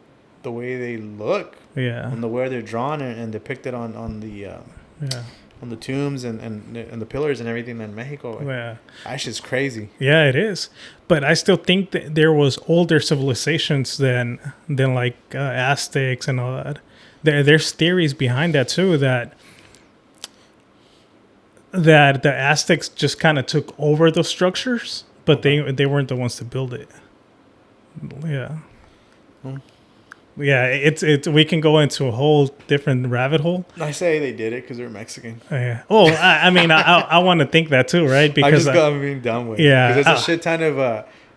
the way they look. Yeah. And the way they're drawn and depicted on the tombs and the pillars and everything in Mexico. Yeah. That shit's crazy. Yeah, it is. But I still think that there was older civilizations than like Aztecs and all that. There's theories behind that too, that the Aztecs just kind of took over those structures, but they weren't the ones to build it. Yeah. Yeah, it's we can go into a whole different rabbit hole. I say they did it because they're Mexican. Yeah. Oh, I mean, I want to think that too, right? Because I'm being dumb with it. Yeah. Because there's a shit ton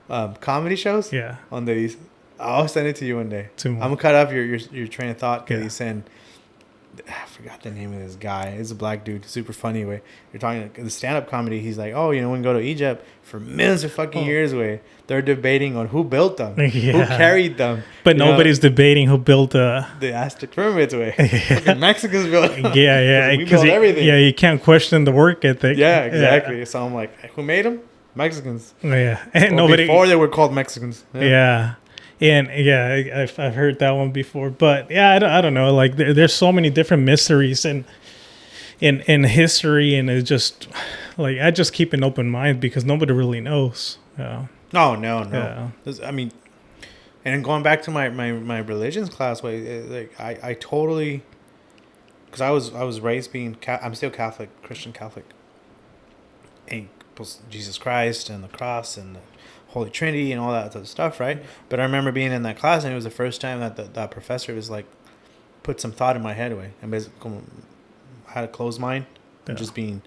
of comedy shows. Yeah. On these, I'll send it to you one day. I'm gonna cut off your train of thought because he's saying I forgot the name of this guy. It's a black dude, super funny way. You're talking the stand-up comedy. He's like, oh, we go to Egypt for millions of fucking years. Way they're debating on who built them, who carried them, but nobody's debating who built the Aztec pyramids. Way fucking Mexicans built. Yeah, we built everything. Yeah, you can't question the work ethic. Yeah, exactly. So I'm like, who made them? Mexicans. Yeah, and nobody before they were called Mexicans. Yeah. And I've heard that one before, but yeah, I don't know. Like there's so many different mysteries in history, and it's just like I just keep an open mind because nobody really knows. No. Yeah. I mean, and going back to my religions class, like I totally, because I was raised being I'm still Catholic, Christian Catholic, and Jesus Christ and the cross and the Holy Trinity and all that other stuff, right? But I remember being in that class, and it was the first time that that professor was like, put some thought in my head away, and basically had a closed mind, and just being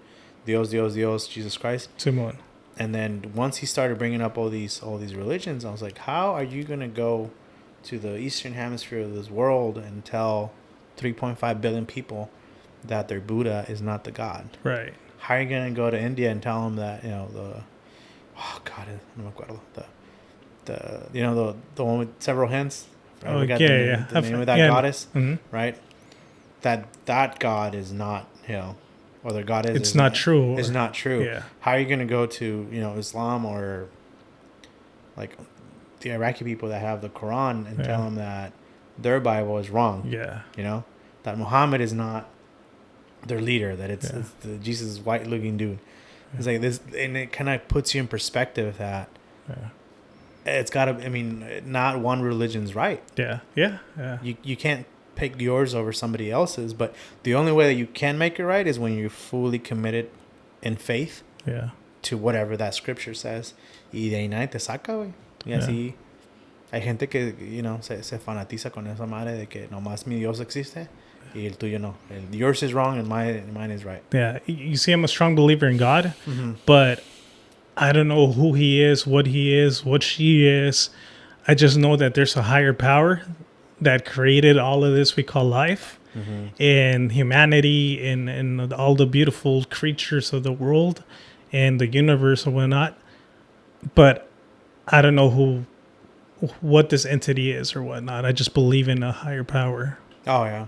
Dios, Jesus Christ. Simon. And then once he started bringing up all these religions, I was like, how are you gonna go to the Eastern Hemisphere of this world and tell 3.5 billion people that their Buddha is not the God? Right. How are you gonna go to India and tell them that the one with several hands? Oh, the name of that goddess, right? That God is not, or the God is. It's not true. It's not true. Yeah. How are you going to go to, Islam or like the Iraqi people that have the Quran and tell them that their Bible is wrong? Yeah. That Muhammad is not their leader, that it's Jesus' white-looking dude. It's like this, and it kind of puts you in perspective that it's got to, not one religion's right. Yeah. You can't pick yours over somebody else's, but the only way that you can make it right is when you're fully committed in faith to whatever that scripture says. Y de ahí nadie te saca, güey. Y así hay gente que, se fanatiza con esa madre de que nomás mi Dios existe y el tuyo no. Yours is wrong and mine is right. Yeah. You see, I'm a strong believer in God, but I don't know who he is, what she is. I just know that there's a higher power that created all of this we call life and humanity and all the beautiful creatures of the world and the universe and whatnot. But I don't know what this entity is or whatnot. I just believe in a higher power. Oh, yeah.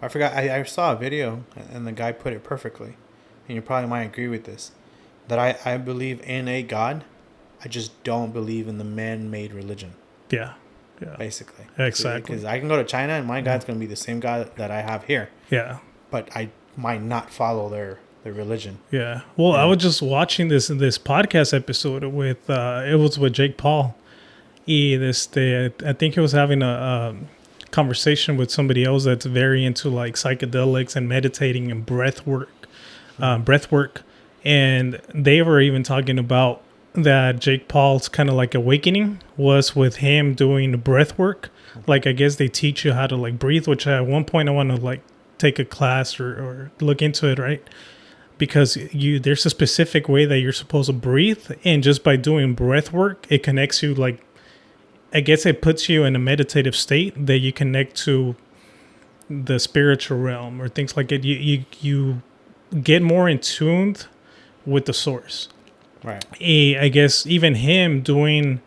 I forgot. I saw a video and the guy put it perfectly. And you probably might agree with this. That I believe in a God. I just don't believe in the man-made religion. Yeah. Basically. Exactly. Because I can go to China and my God's going to be the same God that I have here. Yeah. But I might not follow their religion. Yeah. Well, I was just watching this podcast episode with it was with Jake Paul. I think he was having a conversation with somebody else that's very into like psychedelics and meditating and breath work. And they were even talking about that Jake Paul's kind of like awakening was with him doing breath work. Like, I guess they teach you how to like breathe, which at one point I want to like take a class or look into it, right? Because there's a specific way that you're supposed to breathe. And just by doing breath work, it connects you, like, I guess it puts you in a meditative state that you connect to the spiritual realm or things like it. You get more in tune with the source. Right. I guess even him doing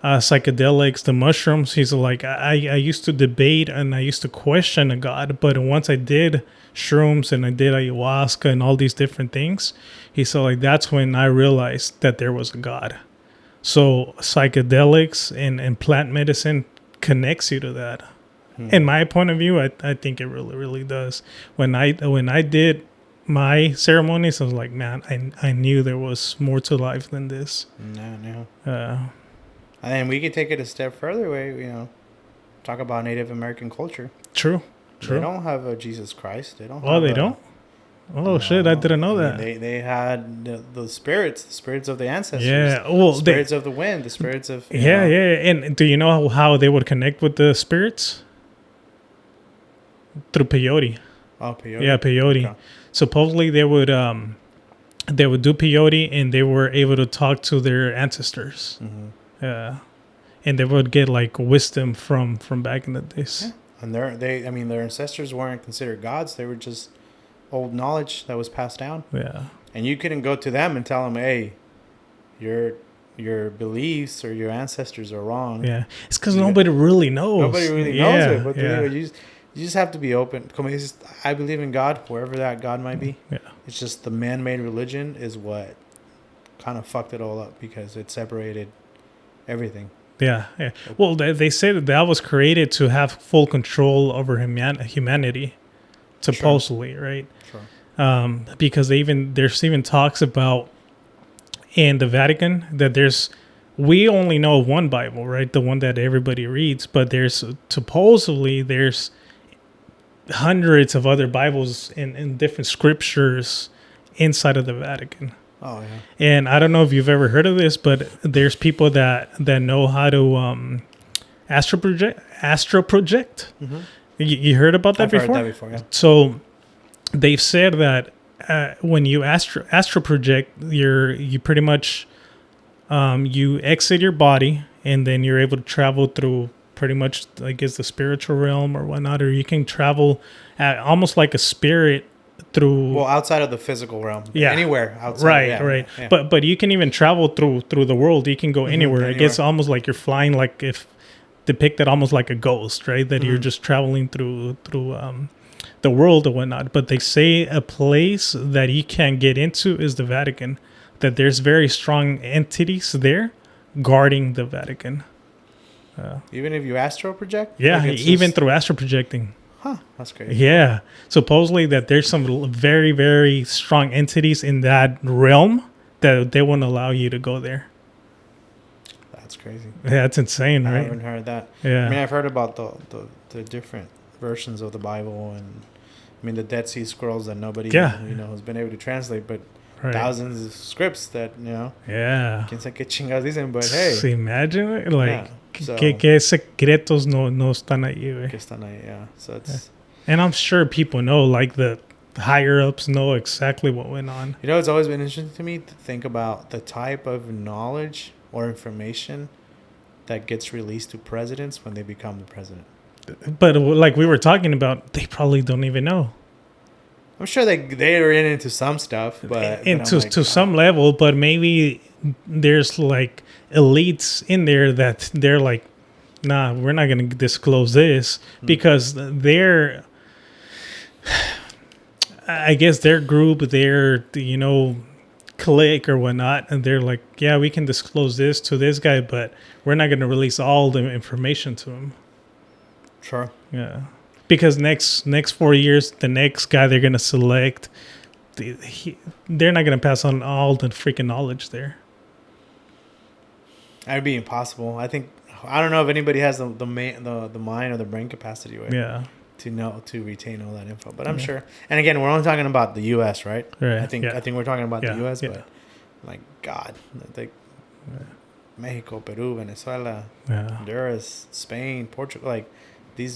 psychedelics, the mushrooms, he's like, I used to debate and I used to question a God, but once I did shrooms and I did ayahuasca and all these different things, he said, like, that's when I realized that there was a God. So psychedelics and plant medicine connects you to that. In my point of view, I think it really, really does. When I did my ceremonies, I was like, man, I knew there was more to life than this. No. And then we could take it a step further, talk about Native American culture. True. They don't have a Jesus Christ. They don't. Oh, they don't? Oh, no. Shit, I didn't know that. They had the spirits of the ancestors. Yeah, well, the spirits of the wind, the spirits of... Yeah. And do you know how they would connect with the spirits? Through peyote. Oh, peyote? Yeah, peyote. Okay. Supposedly they would do peyote and they were able to talk to their ancestors. And they would get like wisdom from back in the days. And their ancestors weren't considered gods. They were just old knowledge that was passed down. Yeah. And you couldn't go to them and tell them, hey, your beliefs or your ancestors are wrong. Yeah. It's because nobody really knows. Nobody really knows it. But yeah. you just have to be open. I believe in God, wherever that God might be. Yeah. It's just the man-made religion is what kind of fucked it all up because it separated everything. Yeah. Yeah. Well, they say that was created to have full control over humanity, supposedly, right? Sure. Because there's even talks about in the Vatican that we only know one Bible, right? The one that everybody reads, but supposedly there's hundreds of other Bibles in different scriptures inside of the Vatican. Oh, yeah. And I don't know if you've ever heard of this, but there's people that know how to astro project. Mm-hmm. You heard about that before? I've heard that before, yeah. So they've said that when you astro project, you pretty much you exit your body, and then you're able to travel through pretty much, I guess, the spiritual realm or whatnot, or you can travel almost like a spirit through. Well, outside of the physical realm, yeah, anywhere outside. Right, right. Yeah. But you can even travel through the world. You can go anywhere. I guess almost like you're flying, like if depicted almost like a ghost, right? That you're just traveling through the world or whatnot. But they say a place that you can't get into is the Vatican. That there's very strong entities there guarding the Vatican. Even if you astro project? Yeah, like even through astro projecting. Huh, that's crazy. Yeah. Supposedly that there's some very, very strong entities in that realm that they won't allow you to go there. That's crazy. Yeah, that's insane, right? I haven't heard that. Yeah. I mean, I've heard about the different versions of the Bible and, I mean, the Dead Sea Scrolls that nobody, has been able to translate, but thousands of scripts that, Yeah. quién sabe qué chingados dicen, but hey. So imagine, like, ¿qué secretos no están ahí, güey? Que están ahí, yeah. So it's... And I'm sure people know, like, the higher-ups know exactly what went on. It's always been interesting to me to think about the type of knowledge or information that gets released to presidents when they become the president. But like we were talking about, they probably don't even know. I'm sure they're into some stuff, but to some level. But maybe there's like elites in there that they're like, nah, we're not gonna disclose this because they're, I guess their group, their clique or whatnot, and they're like, yeah, we can disclose this to this guy, but we're not gonna release all the information to him. Sure. Yeah. Because next 4 years, the next guy they're going to select, they're not going to pass on all the freaking knowledge there. That'd be impossible. I don't know if anybody has the mind or the brain capacity to retain all that info. But I'm sure. And again, we're only talking about the U.S., right? Right. I think we're talking about the U.S., but like God, like Mexico, Peru, Venezuela, Honduras, Spain, Portugal, like.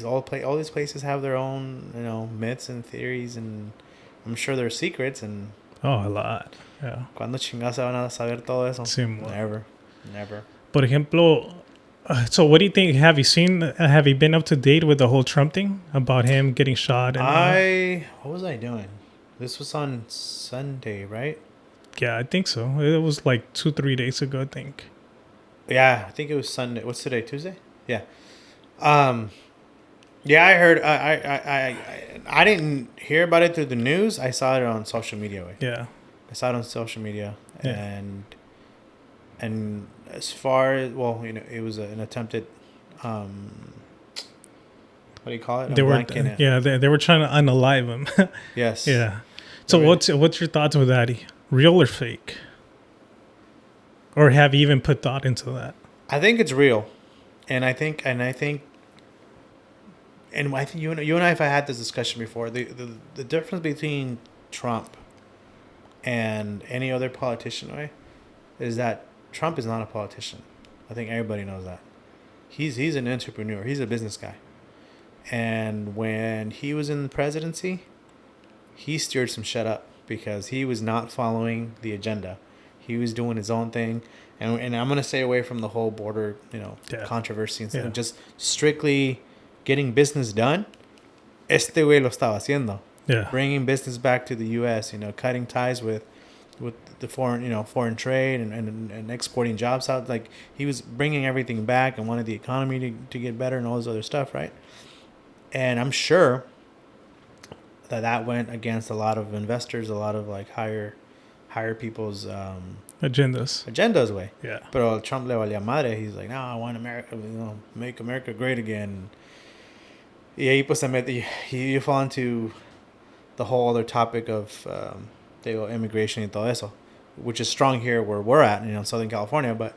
All these places have their own, myths and theories, and I'm sure there's secrets. And a lot. Yeah. ¿Cuándo chingados van a saber todo eso? Sí, Never. Por ejemplo, so what do you think? Have you been up to date with the whole Trump thing about him getting shot? What was I doing? This was on Sunday, right? Yeah, I think so. It was like 2-3 days ago, I think. Yeah, I think it was Sunday. What's today? Tuesday? Yeah. Yeah, I heard. I didn't hear about it through the news. I saw it on social media. Yeah, I saw it on social media, and as far as it was an attempted. What do you call it? They were trying to unalive him. Yes. Yeah. So what's your thoughts with that? Real or fake? Or have you even put thought into that? I think it's real, and I think you and I have had this discussion before. The difference between Trump and any other politician, is that Trump is not a politician. I think everybody knows that. He's an entrepreneur. He's a business guy. And when he was in the presidency, he steered some shit up because he was not following the agenda. He was doing his own thing. And I'm going to stay away from the whole border, controversy and stuff. Just strictly getting business done, este güey lo estaba haciendo. Yeah. Bringing business back to the U.S., cutting ties with the foreign trade and exporting jobs out. Like, he was bringing everything back and wanted the economy to get better and all this other stuff, right? And I'm sure that went against a lot of investors, a lot of like higher people's agendas way. Yeah. Pero Trump le valía madre. He's like, no, I want America, make America great again. Y ahí pues you fall into the whole other topic of immigration y todo eso, which is strong here where we're at, Southern California. But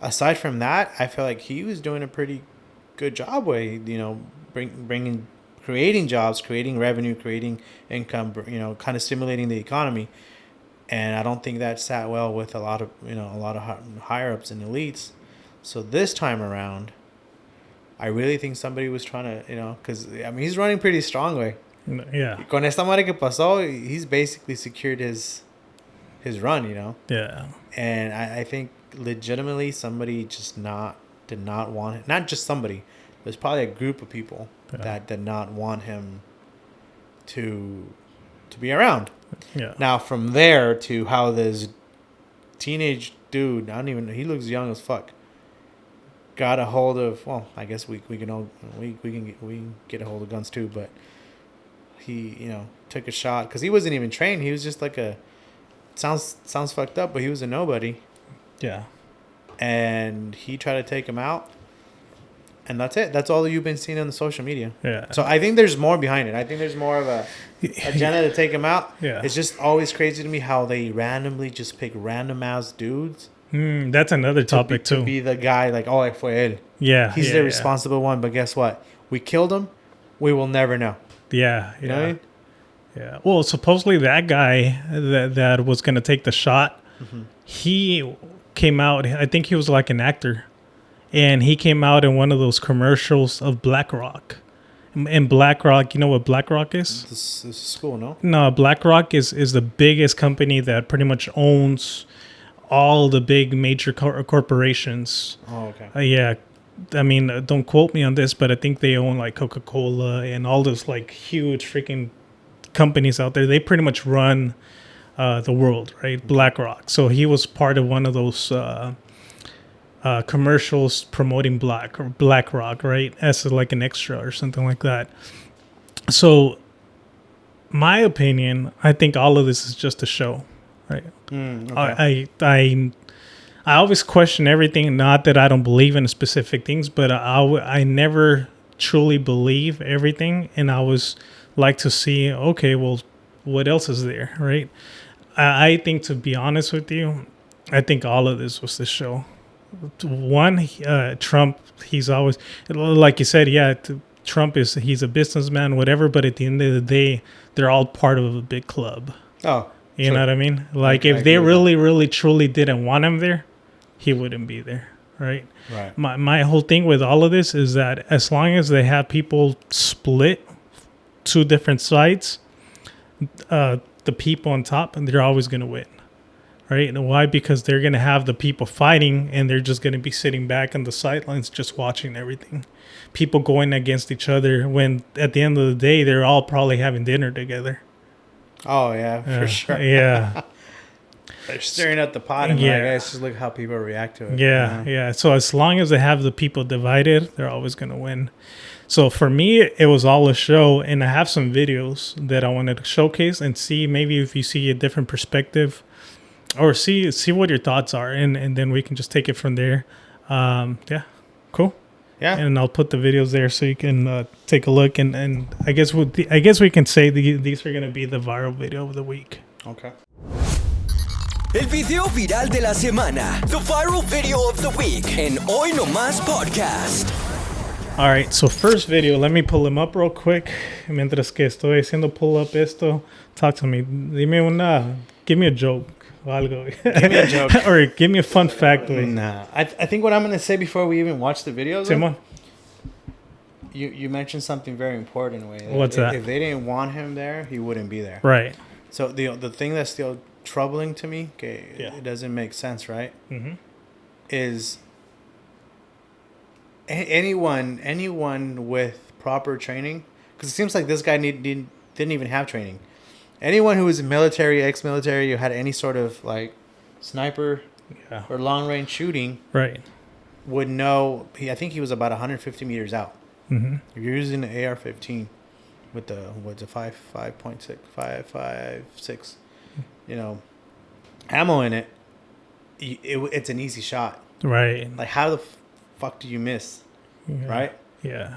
aside from that, I feel like he was doing a pretty good job way, creating jobs, creating revenue, creating income, kind of stimulating the economy. And I don't think that sat well with a lot of higher ups and elites. So this time around, I really think somebody was trying to, because he's running pretty strong way. Yeah. Con esta madre que pasó, he's basically secured his run, Yeah. And I think legitimately somebody just did not want it. Not just somebody. There's probably a group of people that did not want him to be around. Yeah. Now from there to how this teenage dude, he looks young as fuck, got a hold of, well, I guess we can get a hold of guns too, but he took a shot because he wasn't even trained. He was just like sounds fucked up, but he was a nobody. Yeah. And he tried to take him out. And that's it. That's all you've been seeing on the social media. Yeah. So I think there's more behind it. I think there's more of a agenda to take him out. Yeah. It's just always crazy to me how they randomly just pick random ass dudes. That's another topic too. To be the guy like, oh, fue él. Yeah. He's the responsible one. But guess what? We killed him. We will never know. Yeah. You know what I mean? Yeah. Well, supposedly that guy that was going to take the shot, he came out. I think he was like an actor. And he came out in one of those commercials of BlackRock. And BlackRock, you know what BlackRock is? This is school, no? No, BlackRock is the biggest company that pretty much owns all the big major corporations. Oh, okay. Yeah. I mean, don't quote me on this, but I think they own like Coca-Cola and all those like huge freaking companies out there. They pretty much run the world, right? BlackRock. So he was part of one of those commercials promoting BlackRock, right? As like an extra or something like that. So, my opinion, I think all of this is just a show, right? Okay. I always question everything. Not that I don't believe in specific things, but I never truly believe everything, and I always like to see, okay, well, what else is there, right? I think, to be honest with you, I think all of this was the show. One, Trump, he's always, like you said, Trump he's a businessman, whatever, but at the end of the day, they're all part of a big club. Oh. You know what I mean? Like, if they really, really, truly didn't want him there, he wouldn't be there, right? Right. My whole thing with all of this is that as long as they have people split two different sides, the people on top, and they're always going to win. Right? And why? Because they're going to have the people fighting, and they're just going to be sitting back on the sidelines just watching everything. People going against each other when at the end of the day, they're all probably having dinner together. Oh, yeah, for sure. Yeah. They're staring at the pot and like, guys, just look how people react to it. Yeah. So as long as they have the people divided, they're always going to win. So for me, it was all a show, and I have some videos that I wanted to showcase and see maybe if you see a different perspective. Or see what your thoughts are, and then we can just take it from there. Yeah, cool. Yeah, and I'll put the videos there so you can take a look. And I guess we can say these are gonna be the viral video of the week. Okay. El video viral de la semana, the viral video of the week, en Hoy No Más podcast. All right, so first video, let me pull him up real quick. Mientras que estoy haciendo pull up esto, talk to me. Give me a joke. Algo. Give me a joke. Or give me a fun fact. Nah. I think what I'm going to say before we even watch the videos, Simon. You mentioned something very important. What's that? If they didn't want him there, he wouldn't be there. Right. So the thing that's still troubling to me, it doesn't make sense, right? Mm-hmm. Is anyone with proper training, because it seems like this guy didn't even have training. Anyone who was military, ex-military, who had any sort of like sniper or long range shooting, right, would know. I think he was about 150 meters out. Mm-hmm. If you're using the AR-15 with the 5.6, ammo in it, it's an easy shot. Right. Like, how the fuck do you miss? Yeah. Right? Yeah.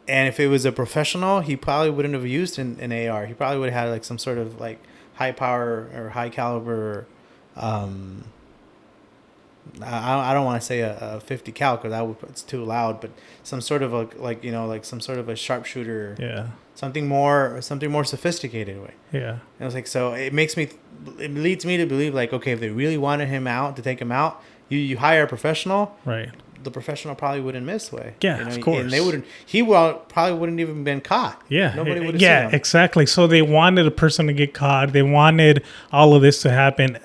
And if it was a professional, he probably wouldn't have used an AR. He probably would have had like some sort of like high power or high caliber. I don't want to say a 50 cal because it's too loud, but some sort of some sort of a sharpshooter. Yeah. Something more sophisticated way. Yeah. And I was like, so it leads me to believe like, okay, if they really wanted him out to take him out, you hire a professional. Right. The professional probably wouldn't miss way. Yeah, of course. And they wouldn't. Probably wouldn't even been caught. Yeah, nobody would have yeah, seen him. Exactly. So they wanted a person to get caught. They wanted all of this to happen.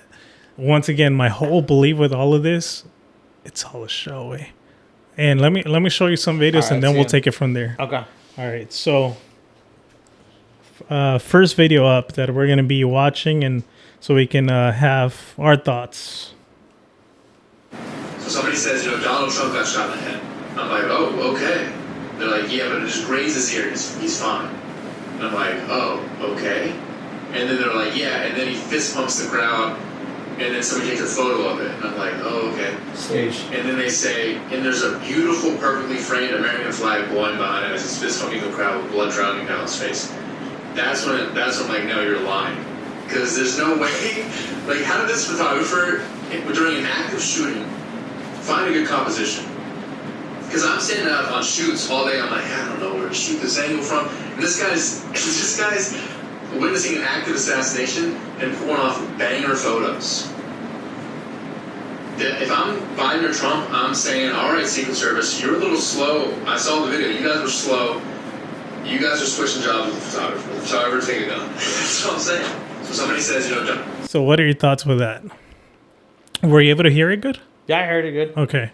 Once again, my whole belief with all of this, it's all a show. And let me show you some videos, and then we'll take it from there. Okay. All right. So, first video up that we're gonna be watching, and so we can have our thoughts. So somebody says, Donald Trump got shot in the head. I'm like, oh, okay. They're like, yeah, but it just grazed his ear. He's fine. And I'm like, oh, okay. And then they're like, yeah, and then he fist pumps the crowd, and then somebody takes a photo of it. And I'm like, oh, okay. Stage. And then they say, and there's a beautiful, perfectly framed American flag blowing behind him as he's fist pumping the crowd with blood drowning down his face. That's when I'm like, no, you're lying. Because there's no way. Like, how did this photographer, during an active shooting, find a good composition? Because I'm standing out on shoots all day. I'm like, I don't know where to shoot this angle from. And this guy's witnessing an active assassination and pulling off banger photos. If I'm Biden or Trump, I'm saying, all right, Secret Service, you're a little slow. I saw the video. You guys were slow. You guys are switching jobs with the photographer. The photographer, take a gun. That's what I'm saying. So somebody says, don't. So what are your thoughts with that? Were you able to hear it good? Yeah, I heard it good. Okay.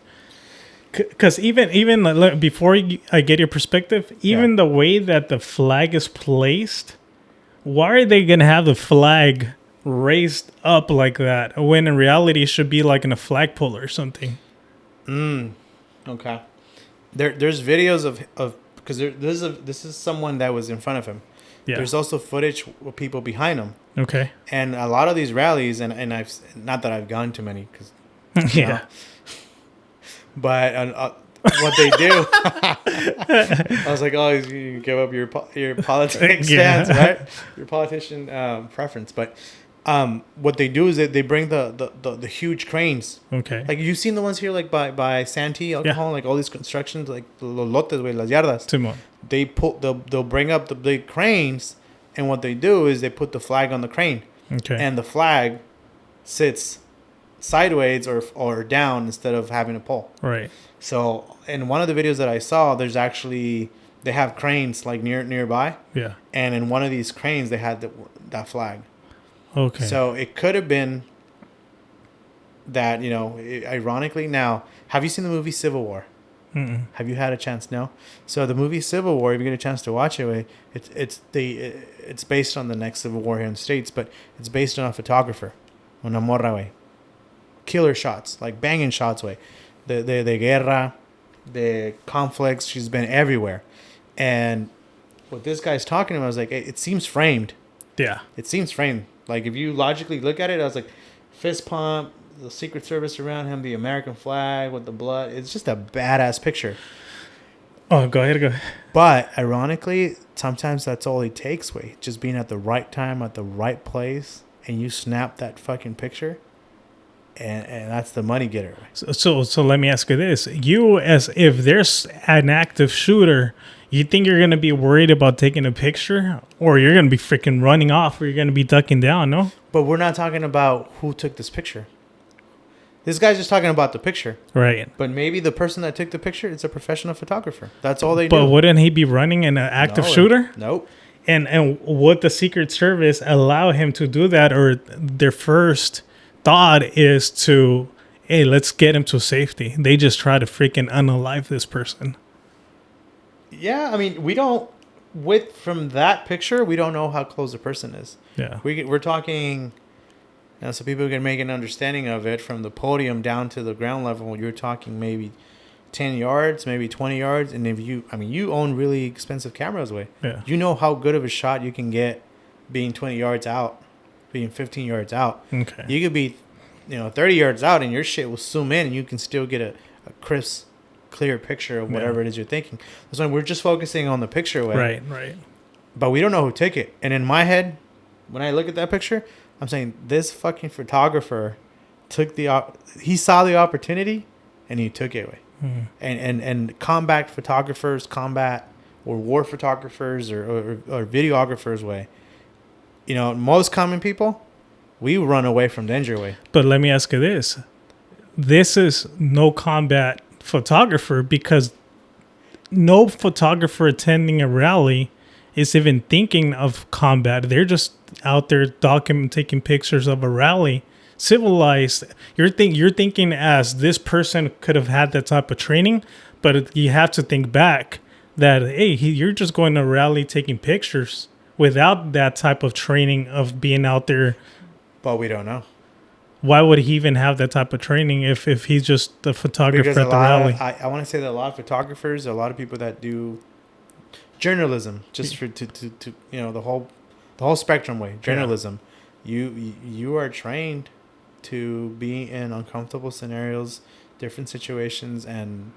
Because even before I get your perspective, even the way that the flag is placed, why are they going to have the flag raised up like that when in reality it should be like in a flagpole or something? Okay. There's videos of because this is someone that was in front of him. Yeah. There's also footage of people behind him. Okay. And a lot of these rallies, and I've not that I've gone to many because yeah. But what they do, I was like, oh, you give up your politics stance, right? Your politician preference. But what they do is they bring the huge cranes. Okay. Like, you've seen the ones here, like by Santee Alcohol, like all these constructions, like los lotes, las yardas. Simón. They'll bring up the big cranes, and what they do is they put the flag on the crane. Okay. And the flag sits sideways or down instead of having a pole. Right. So in one of the videos that I saw, they have cranes like nearby. Yeah. And in one of these cranes, they had that flag. Okay. So it could have been that, ironically. Now, have you seen the movie Civil War? Mm-mm. Have you had a chance? No. So the movie Civil War, if you get a chance to watch it, it's based on the next Civil War here in the States, but it's based on a photographer, una morra, way. Killer shots, like banging shots, way. The guerra, the conflicts. She's been everywhere, and what this guy's talking about, I was like, it seems framed. Yeah. It seems framed. Like, if you logically look at it, I was like, fist pump, the Secret Service around him, the American flag with the blood. It's just a badass picture. Oh, go ahead. But ironically, sometimes that's all it takes, way. Just being at the right time, at the right place, and you snap that fucking picture. And that's the money getter. So let me ask you this. You, as if there's an active shooter, you think you're going to be worried about taking a picture? Or you're going to be freaking running off, or you're going to be ducking down, no? But we're not talking about who took this picture. This guy's just talking about the picture. Right. But maybe the person that took the picture is a professional photographer. That's all they do. But wouldn't he be running an active shooter? Nope. And would the Secret Service allow him to do that? Or their first thought is to, hey, let's get him to safety. They just try to freaking unalive this person. Yeah, I mean, we don't from that picture, we don't know how close the person is. Yeah. We're talking, so people can make an understanding of it from the podium down to the ground level. You're talking maybe 10 yards, maybe 20 yards, and if you own really expensive cameras, Yeah. you know how good of a shot you can get being 20 yards out, being 15 yards out. Okay. You could be, 30 yards out, and your shit will zoom in, and you can still get a crisp, clear picture of whatever it is you're thinking. So we're just focusing on the picture, Right. but we don't know who took it. And in my head, when I look at that picture, I'm saying this fucking photographer he saw the opportunity, and he took it away. And combat photographers, or war photographers or videographers most common people, we run away from danger way. But let me ask you this. This is no combat photographer, because no photographer attending a rally is even thinking of combat. They're just out there taking pictures of a rally. Civilized. You're thinking as this person could have had that type of training, but you have to think back that, hey, you're just going to a rally taking pictures without that type of training of being out there. But we don't know. Why would he even have that type of training if he's just a photographer at the rally? I want to say that a lot of photographers, a lot of people that do journalism, just for to the whole spectrum way, journalism. Yeah. You are trained to be in uncomfortable scenarios, different situations, and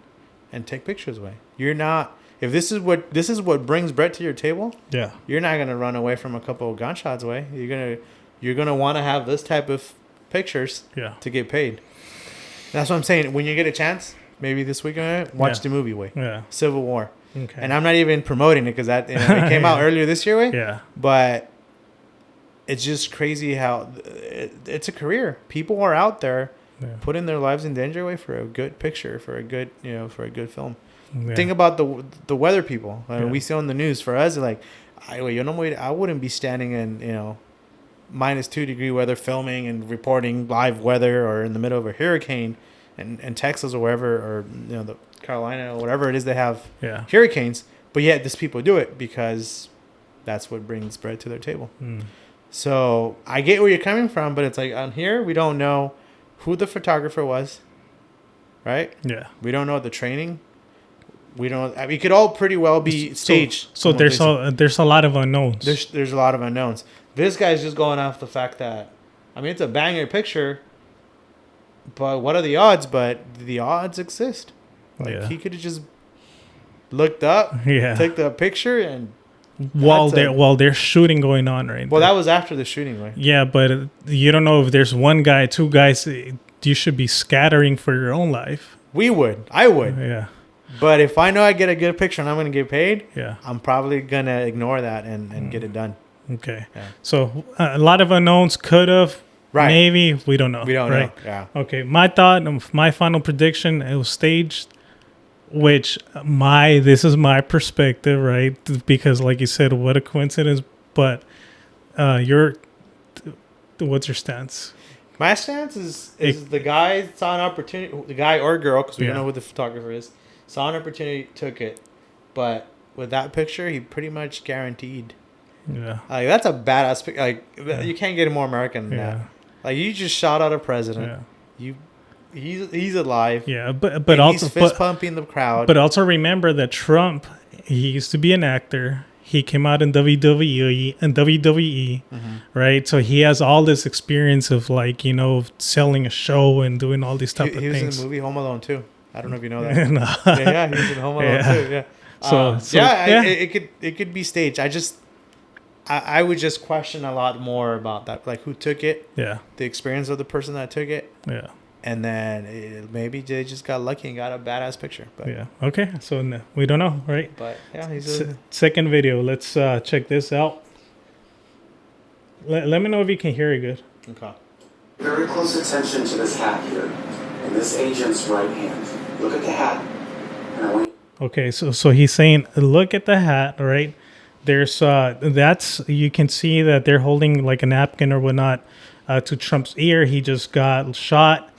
take pictures away. You're not. If this is what brings bread to your table, yeah, you're not gonna run away from a couple of gunshots away. You're gonna want to have this type of pictures to get paid. That's what I'm saying. When you get a chance, maybe this weekend, watch the movie Civil War. Okay. And I'm not even promoting it because it came out earlier this year. Yeah. But it's just crazy how it's a career. People are out there putting their lives in danger for a good picture, for a good film. Yeah. Think about the weather people. We see on the news. For us, I wouldn't be standing in -2-degree weather filming and reporting live weather, or in the middle of a hurricane in Texas or wherever, or the Carolina or whatever it is they have hurricanes. But yet these people do it because that's what brings bread to their table. So I get where you're coming from, but it's like on here we don't know who the photographer was, right? Yeah. We don't know the training. We don't. It could all pretty well be staged. So there's a lot of unknowns. There's a lot of unknowns. This guy's just going off the fact that, it's a banger picture, but what are the odds? But the odds exist. He could have just looked up, took the picture, and while there's shooting going on right well, that was after the shooting, right? Yeah, but you don't know if there's one guy, two guys. You should be scattering for your own life. I would. Yeah. But if I know I get a good picture and I'm going to get paid, I'm probably going to ignore that and get it done. Okay. Yeah. So a lot of unknowns. Could have. Right. Maybe. We don't know. We don't know. Yeah. Okay. My final prediction, it was staged, which this is my perspective, right? Because like you said, what a coincidence. But what's your stance? My stance is the guy saw an opportunity, the guy or girl, because we don't know who the photographer is, saw an opportunity, took it. But with that picture, he pretty much guaranteed. Yeah. That's a badass picture. You can't get more American than that. You just shot out a president. Yeah. He's alive. Yeah, but also he's fist pumping the crowd. But also remember that Trump, he used to be an actor. He came out in WWE, right? So he has all this experience of selling a show and doing all these type of things. He was in the movie Home Alone too. I don't know if you know that. No. Yeah, he was in Home Alone too. Yeah. It could be staged. I would just question a lot more about that, like who took it. Yeah. The experience of the person that took it. Yeah. And then maybe they just got lucky and got a badass picture. But okay. So we don't know, right? But second video. Let's check this out. Let me know if you can hear it good. Okay. Very close attention to this hat here, and this agent's right hand. Look at the hat. And I want. Okay. So he's saying, look at the hat, right? There's you can see that they're holding like a napkin or whatnot to Trump's ear. He just got shot.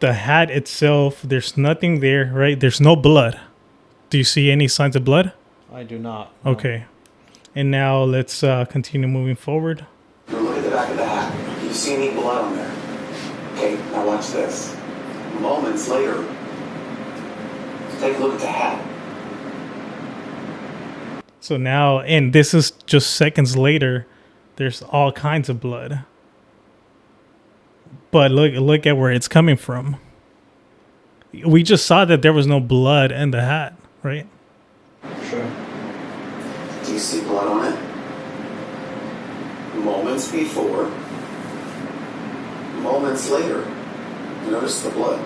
The hat itself, there's nothing there, right? There's no blood. Do you see any signs of blood? I do not. No. Okay. And now let's continue moving forward. Now look at the back of the hat. Do you see any blood on there? Okay, now watch this. Moments later, take a look at the hat. So now, and this is just seconds later, there's all kinds of blood. But look at where it's coming from. We just saw that there was no blood in the hat, right? Sure. Do you see blood on it? Moments before, moments later, notice the blood.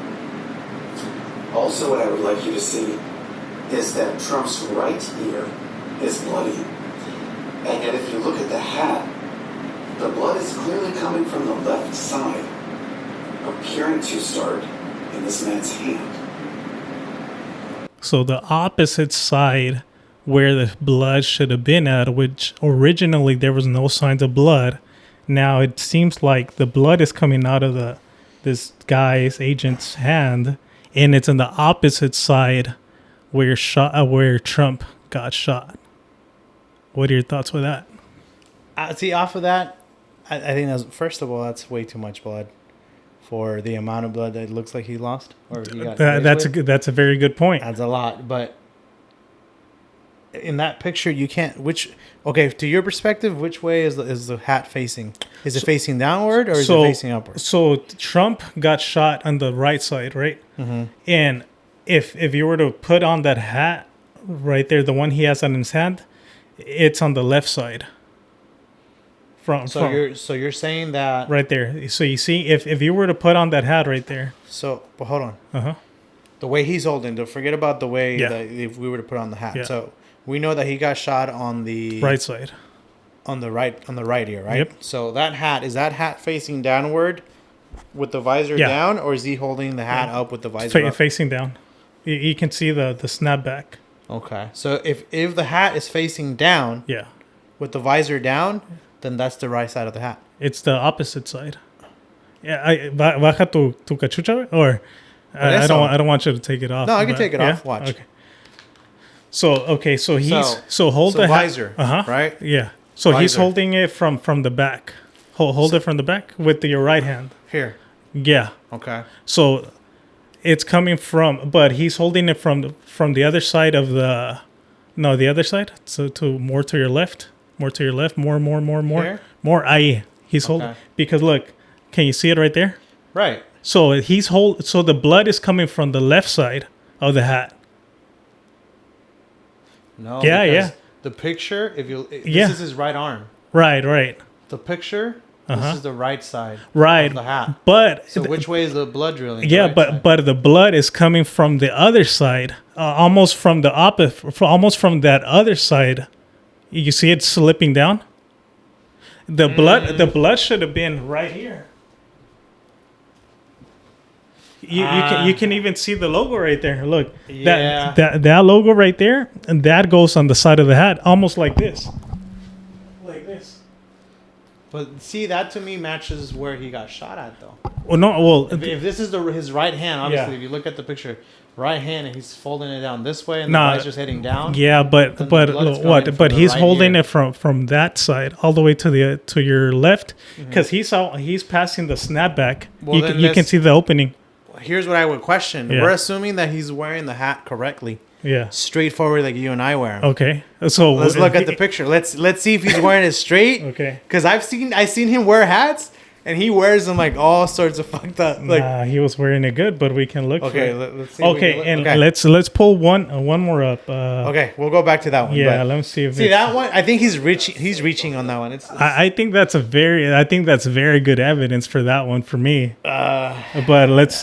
Also, what I would like you to see is that Trump's right ear is bloody. And yet, if you look at the hat, the blood is clearly coming from the left side, appearing to start in this man's hand. So the opposite side where the blood should have been at, which originally there was no signs of blood. Now it seems like the blood is coming out of this guy's agent's hand, and it's on the opposite side where Trump got shot. What are your thoughts with that? See, off of that, I think that's, first of all, that's way too much blood for the amount of blood that it looks like he lost or he got. That's a very good point. That's a lot, but in that picture, you can't. Okay, to your perspective, which way is the hat facing? Is it facing downward or is it facing upward? So Trump got shot on the right side, right? Mm-hmm. And if you were to put on that hat right there, the one he has on his hand, it's on the left side. So you're saying that right there. So you see, if you were to put on that hat right there. So, but hold on. Uh-huh. The way he's holding, don't forget about the way that if we were to put on the hat. Yeah. So we know that he got shot on the right side. On the right ear, right? Yep. So that hat facing downward with the visor down, or is he holding the hat up with the visor up? Facing down. You can see the snapback. Okay. So if the hat is facing down, with the visor down, then that's the right side of the hat. It's the opposite side. Yeah, baja tu cachucha, or I don't want you to take it off. No, I can take it off. Watch. Okay. So he's hold the visor, right? Yeah. So visor. He's holding it from the back. Hold it from the back with your right hand. Here. Yeah. Okay. So it's coming from, but he's holding it from the other side of the other side. So more to your left. More to your left. More. Here? More. Aye. He's holding because look, can you see it right there? Right. So so the blood is coming from the left side of the hat. No. Yeah. The picture, this is his right arm. Right. The picture, this is the right side. Right. Of the hat. But so which way is the blood drilling? Yeah, but the blood is coming from the other side, almost from the opposite, almost from that other side. You see it slipping down? The blood should have been right here. You can even see the logo right there. Look, that logo right there, and that goes on the side of the hat, almost like this. Like this. But see, that to me matches where he got shot at, though. Well, no, well, if this is his right hand, obviously, if you look at the picture, right hand, and he's folding it down this way, and the visor's heading down. Yeah, but what? But he's holding it from that side all the way to your left, because he's passing the snapback. Well, you can see the opening. Here's what I would question. Yeah. We're assuming that he's wearing the hat correctly. Yeah. Straightforward like you and I wear 'em. Okay. So let's look at the picture. Let's see if he's wearing it straight. Okay. Because I've seen him wear hats and he wears them like all sorts of fucked up. Like, nah, he was wearing it good, but we can look. Okay, for it. Let's see. Okay, let's pull one more up. Okay, we'll go back to that one. Yeah, let me see if that one. I think he's reaching on that one. I think that's very good evidence for that one for me. But let's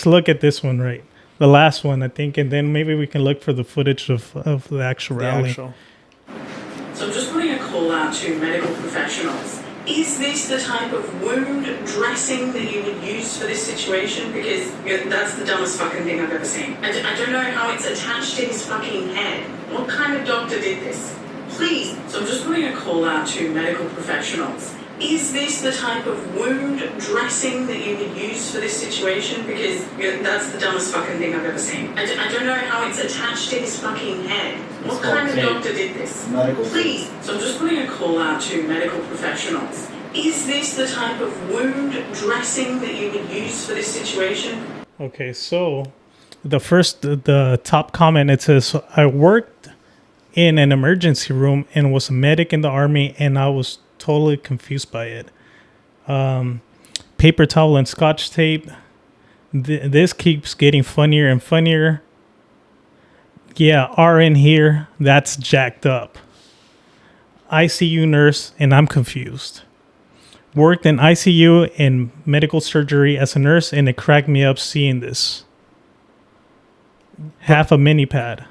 look at this one, right? The last one, I think, and then maybe we can look for the footage of the actual rally. So I'm just putting a call out to medical professionals. Is this the type of wound dressing that you would use for this situation? Because that's the dumbest fucking thing I've ever seen. I don't know how it's attached to his fucking head. What kind of doctor did this? Please. So I'm just putting a call out to medical professionals. Is this the type of wound dressing that you would use for this situation? Because that's the dumbest fucking thing I've ever seen. I don't know how it's attached to his fucking head. What kind of doctor did this? Medical. Please. So I'm just putting a call out to medical professionals. Is this the type of wound dressing that you would use for this situation? Okay, so the top comment, it says, I worked in an emergency room and was a medic in the army, and I was totally confused by it. Paper towel and scotch tape. This keeps getting funnier and funnier. Yeah, RN here. That's jacked up. ICU nurse, and I'm confused. Worked in ICU and medical surgery as a nurse, and it cracked me up seeing this. Half a mini pad.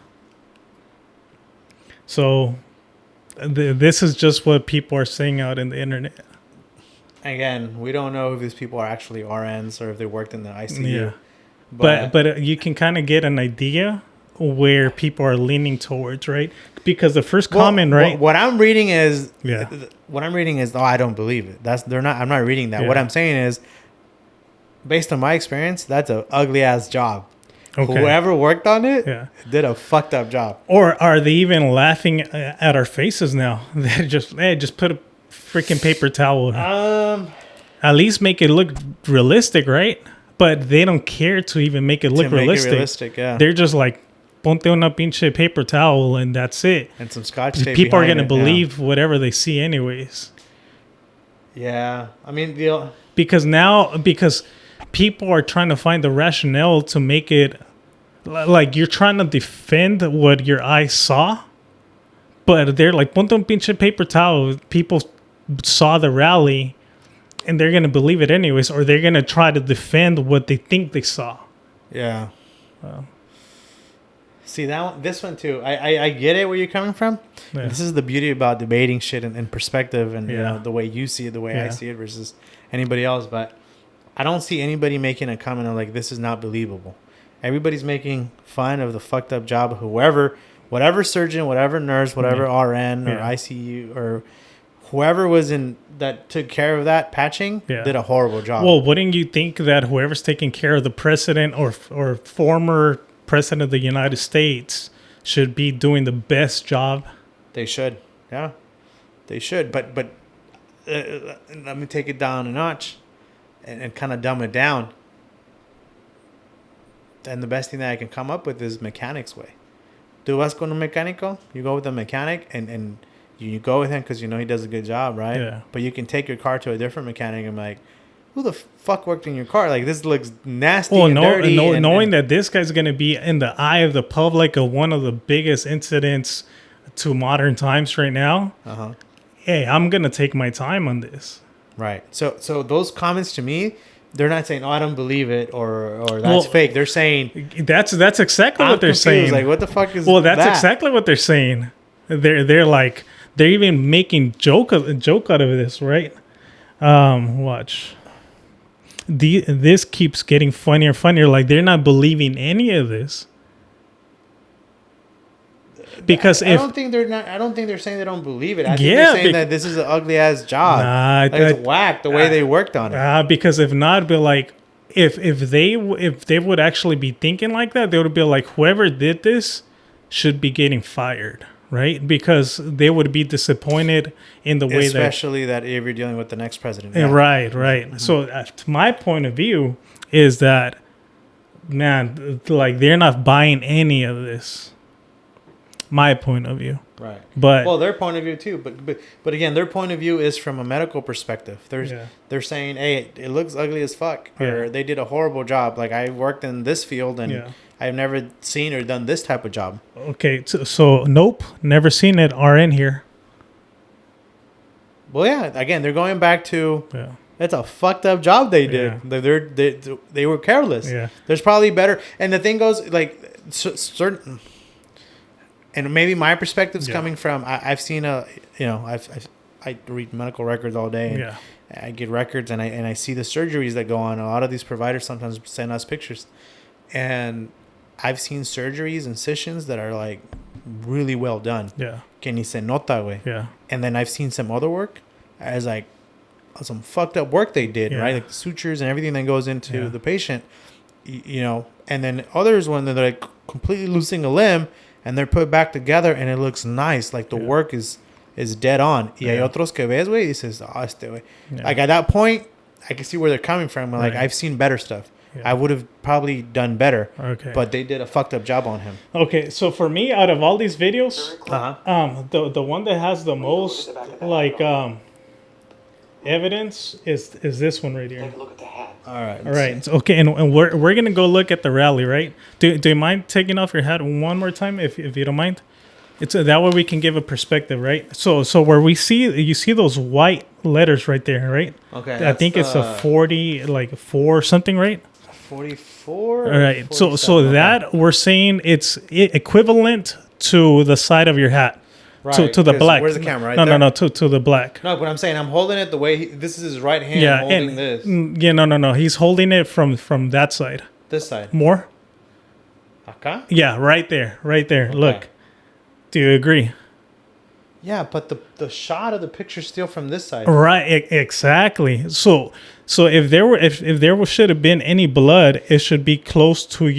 So this is just what people are saying out in the internet. Again, we don't know if these people are actually RNs or if they worked in the ICU. Yeah. But you can kind of get an idea where people are leaning towards, right? Because the first comment, right? What I'm reading is, Yeah. oh, I don't believe it. I'm not reading that. Yeah. What I'm saying is, based on my experience, that's an ugly ass job. Okay. Whoever worked on it Yeah. did a fucked up job. Or are they even laughing at our faces now? They're just put a freaking paper towel. At least make it look realistic, right? But they don't care to even make it look realistic. Yeah. They're just like, ponte una pinche paper towel and that's it. And some scotch tape. People are behind going to it, yeah. believe whatever they see anyways. Yeah. I mean, Because people are trying to find the rationale to make it like you're trying to defend what your eyes saw, but they're like, ponte un pinche paper towel. People saw the rally and they're going to believe it anyways, or they're going to try to defend what they think they saw. yeah. See this one too. I get it where you're coming from. Yeah. This is the beauty about debating shit in perspective and you Yeah. know, the way you see it, the way I Yeah. see it versus anybody else. But I don't see anybody making a comment of like, this is not believable. Everybody's making fun of the fucked up job of whatever surgeon, whatever nurse, whatever RN or Yeah. ICU or whoever was in that took care of that patching Yeah. did a horrible job. Well, wouldn't you think that whoever's taking care of the president or former president of the United States should be doing the best job? They should. Yeah. They should. But let me take it down a notch and kind of dumb it down. And the best thing that I can come up with is mechanics way. Tú vas con un mecánico, you go with a mechanic and you go with him because you know he does a good job, right? Yeah. But you can take your car to a different mechanic and be like, who the fuck worked in your car? Like, this looks nasty and dirty. Knowing that this guy's going to be in the eye of the public of one of the biggest incidents to modern times right now, hey, I'm going to take my time on this. Right. So those comments to me, they're not saying, oh, I don't believe it or that's fake. They're saying that's exactly I'm what they're confused. saying. Like, what the fuck is that's that? exactly what they're saying. They're like, they're even making joke out of this, right? Watch. This keeps getting funnier and funnier. Like, they're not believing any of this. Because I don't think they're saying they don't believe it. I think Yeah, they're saying that this is an ugly ass job. Nah, like, it's whack the way they worked on it. because if not, be like, if they would actually be thinking like that, they would be like, whoever did this should be getting fired, right? Because they would be disappointed in the way especially that if you're dealing with the next president. Yeah. Right. Mm-hmm. So my point of view is that, man, like, they're not buying any of this. My point of view. Right. But well, their point of view too. But again, their point of view is from a medical perspective. They're saying, hey, it looks ugly as fuck, or they did a horrible job. Like, I worked in this field and I've never seen or done this type of job. Okay, so nope, never seen it. RN here. Well, yeah. Again, they're going back to it's a fucked up job they did. Yeah. They were careless. Yeah. There's probably better. And the thing goes, like, certain. And maybe my perspective's coming from I've seen I read medical records all day. And I get records and I see the surgeries that go on. A lot of these providers sometimes send us pictures, and I've seen surgeries, incisions that are like really well done. Yeah. Que ni se nota, güey. Yeah. And then I've seen some other work as like some fucked up work they did, Yeah. right? Like the sutures and everything that goes into Yeah. the patient, you know. And then others when they're like completely losing a limb and they're put back together and it looks nice, like the Yeah. work is dead on. Y hay Yeah. otros que ves, güey, dices, este, güey. Yeah. Like at that point, I can see where they're coming from. Like Right. I've seen better stuff. Yeah. I would have probably done better. Okay. But they did a fucked up job on him. Okay, so for me, out of all these videos, Uh-huh. the one that has the most like evidence is this one right here. Take a look at the hat. All right. All right. So, okay, and we're gonna go look at the rally, right? Do you mind taking off your hat one more time, if you don't mind? It's that way we can give a perspective, right? So where you see those white letters right there, right? Okay. I think it's a 40, like 4 something, right? 44. All right. So 47, okay. that we're saying it's equivalent to the side of your hat, Right, to the 'cause black. where's the camera? Right no, there? no, to the black. No, but I'm saying I'm holding it the way this is his right hand Yeah, holding and this. yeah, no. He's holding it from that side. This side. More. Acá? Yeah, right there. Look. Do you agree? Yeah, but the shot of the picture's still from this side. Right, exactly. So if there should have been any blood, it should be close to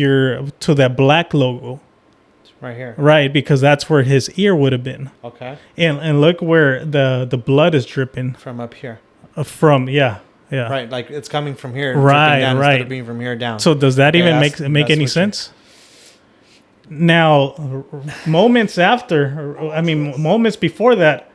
that black logo, Right here. right? Because that's where his ear would have been. Okay. And look where the blood is dripping From up here. from. Yeah. Right, like it's coming from here. Right, dripping down right. Instead of being from here down. So does that Yeah, even that's- make that's any what sense? Now, moments after, moments before that,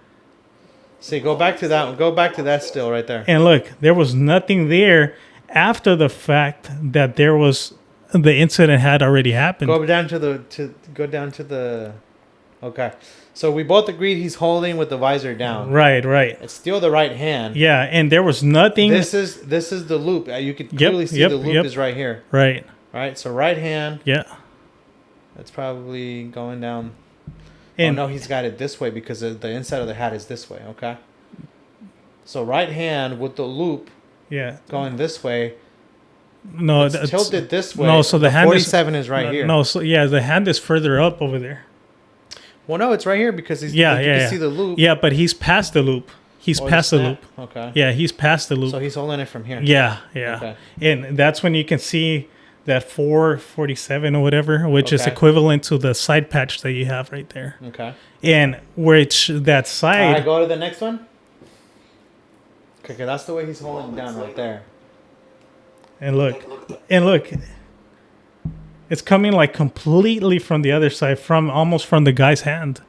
See, go back to that. Go back to that still right there. and look, there was nothing there after the fact that the incident had already happened. Go down to the. Okay, so we both agreed he's holding with the visor down. Right. It's still the right hand. Yeah, and there was nothing. This is the loop. You could clearly see the loop is right here. Right. Right. So right hand. Yeah. That's probably going down. And no, he's got it this way because the inside of the hat is this way. Okay. So right hand with the loop yeah. going this way. No, It's tilted this way. No, so the hand 47 is right here. No, so yeah, the hand is further up over there. Well, no, it's right here because he's. Yeah, you yeah. can see the loop. Yeah, but he's past the loop. He's Oh, past the it's loop. that? Okay. Yeah, he's past the loop. So he's holding it from here. Yeah. Okay. And that's when you can see that 447 or whatever, which is Okay. equivalent to the side patch that you have right there. Okay. And which that All side, right, go to the next one. Okay, that's the way he's holding it down right there. and look, it's coming like completely from the other side, almost from the guy's hand.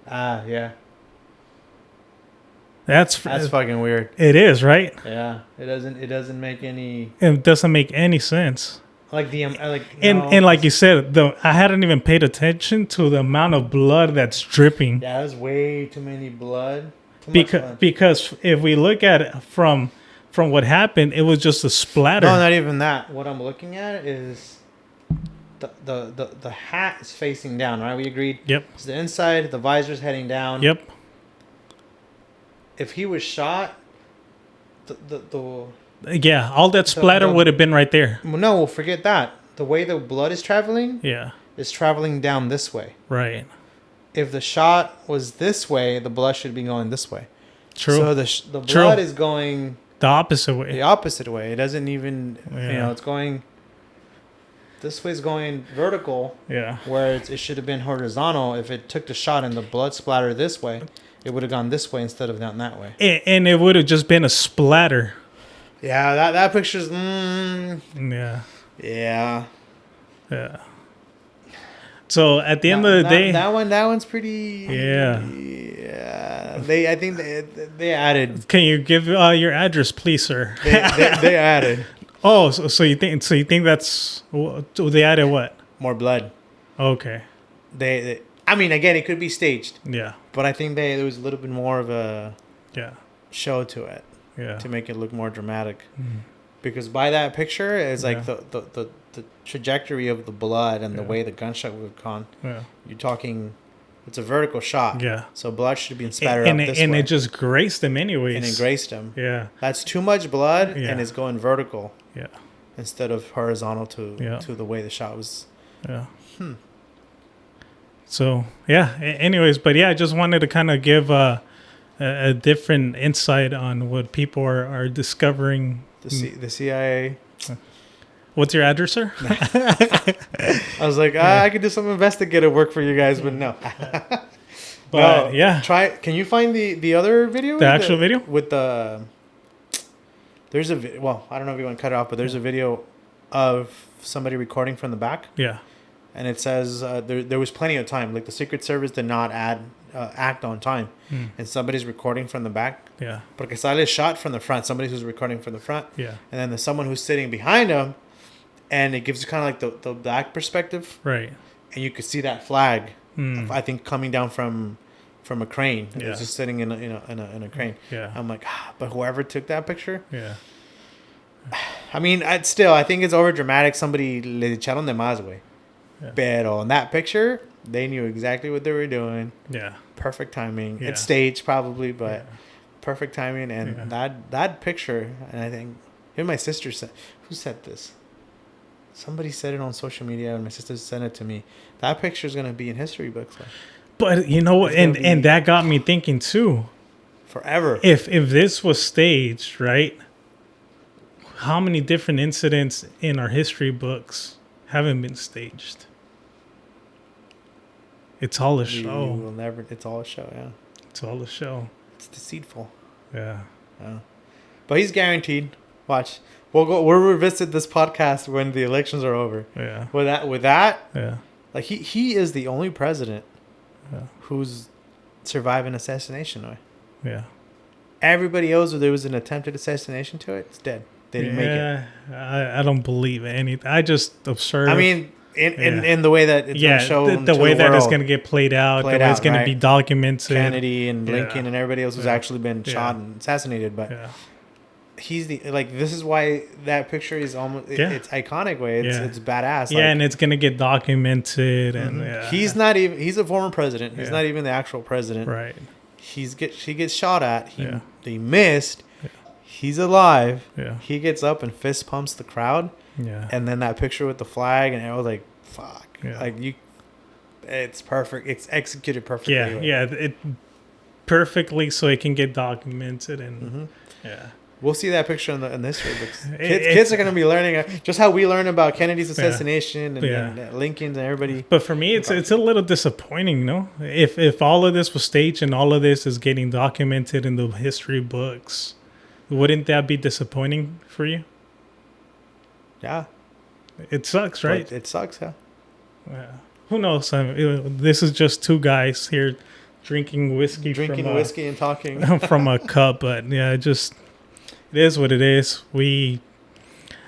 Ah, yeah. That's fucking weird. it is, right? Yeah, it doesn't make any It doesn't make any sense. like the And like you said, I hadn't even paid attention to the amount of blood that's dripping. yeah, there's way too many blood. Too much Because blood. because if we look at it from what happened, it was just a splatter. No, not even that. What I'm looking at is the hat is facing down, right? We agreed. Yep. It's the inside, the visor's heading down. Yep. If he was shot, the Yeah, all that splatter the- would have been right there. no, forget that. The way the blood is traveling Yeah. is traveling down this way. Right. If the shot was this way, the blood should be going this way. True. So the True. blood is going The opposite way. the opposite way. It doesn't even, Yeah. it's going, this way is going vertical, Yeah. where it should have been horizontal. If it took the shot and the blood splatter this way, it would have gone this way instead of down that way. And it would have just been a splatter. Yeah, that picture's, Yeah. yeah. Yeah. So at the end of the day, that one's pretty. Yeah. Yeah. I think they added. can you give your address, please, sir? They added Oh, so you think that's they added what? more blood. Okay. I mean, again, it could be staged, Yeah. but I think there was a little bit more of a Yeah. show to it Yeah. to make it look more dramatic. Because by that picture, it's like Yeah. the trajectory of the blood and the Yeah. way the gunshot would have gone. Yeah. You're talking, it's a vertical shot. Yeah. So blood should be spattered And up this it way. just graced them anyways. And it grazed him. Yeah. That's too much blood, Yeah. and it's going vertical Yeah. instead of horizontal to Yeah. the way the shot was. Yeah. So yeah. Anyways, but yeah, I just wanted to kind of give a different insight on what people are discovering. The CIA. What's your address, sir? I was like, I could do some investigative work for you guys, but no. But No, yeah, Can you find the other video? The actual video? with the. There's well, I don't know if you want to cut it off, but there's a video of somebody recording from the back, yeah, and it says there was plenty of time. Like the Secret Service did not act on time, and somebody's recording from the back. yeah, Porque sale shot from the front. Somebody who's recording from the front, yeah, and then there's someone who's sitting behind them, and it gives you kind of like the back perspective, right. and you could see that flag. I think coming down from a crane. It Yeah. was just sitting in a crane. Yeah. I'm like, but whoever took that picture. Yeah. I mean, I think it's over dramatic. Somebody le echaron de más, güey. Yeah. Pero in that picture, they knew exactly what they were doing. Yeah. Perfect timing. Yeah. It's staged probably, but Yeah. perfect timing. And that picture, and I think even my sister said, who said this? Somebody said it on social media, and my sister sent it to me. That picture is gonna be in history books, like, But you know what, and that got me thinking too. forever. If this was staged, right? How many different incidents in our history books haven't been staged? It's all a You show. will never. It's all a show. Yeah, It's all a show. it's deceitful. Yeah. Yeah. But he's guaranteed. Watch. We'll revisit this podcast when the elections are over. Yeah. With that, Yeah. like he is the only president Yeah. who's survived an assassination. Right? Yeah. Everybody else, if there was an attempted assassination to it, it's dead. They didn't make it. I don't believe anything. I just observe. I mean, in the way that it's going to show the way that it's going to get played out, Played the way it's out, going to right. be documented. Kennedy and Yeah. Lincoln and everybody else has Yeah. actually been Yeah. shot and assassinated, but Yeah. he's the this is why that picture is almost Yeah. it's iconic way. It's Yeah. it's badass. Yeah, and it's going to get documented. And yeah. He's not even. He's a former president. He's Yeah. not even the actual president. right. She gets shot at. Yeah. They missed. He's alive. Yeah. He gets up and fist pumps the crowd, Yeah. and then that picture with the flag, and I was like, "Fuck!" Yeah. Like you, it's perfect. It's executed perfectly. Yeah, yeah, it perfectly so it can get documented and yeah, We'll see that picture in the history books. It- Kids are going to be learning just how we learn about Kennedy's Yeah. assassination and, Yeah. and Lincoln's and everybody. but for me it's a little disappointing, no? If all of this was staged and all of this is getting documented in the history books, wouldn't that be disappointing for you? Yeah, It sucks, but right? it sucks. Yeah. Yeah. Who knows? I mean, this is just two guys here drinking whiskey, Drinking from whiskey and talking. from a cup, but yeah, it is what it is.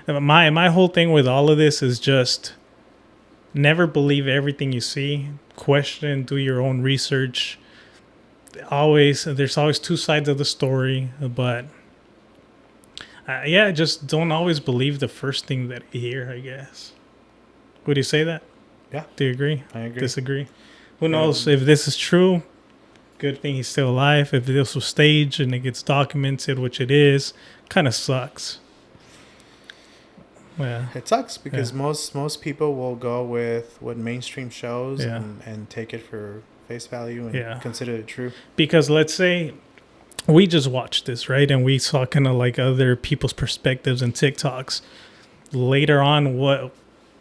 My whole thing with all of this is just never believe everything you see. Question, do your own research. There's always two sides of the story, but just don't always believe the first thing that you hear, I guess. Would you say that? Yeah. Do you agree? I agree. Disagree? Who knows if this is true? Good thing he's still alive. If this was staged and it gets documented, which it is, kind of sucks. Yeah. It sucks because Yeah. most people will go with what mainstream shows Yeah. and take it for face value and Yeah. consider it true. Because let's say we just watched this, right? And we saw kind of like other people's perspectives and TikToks. Later on,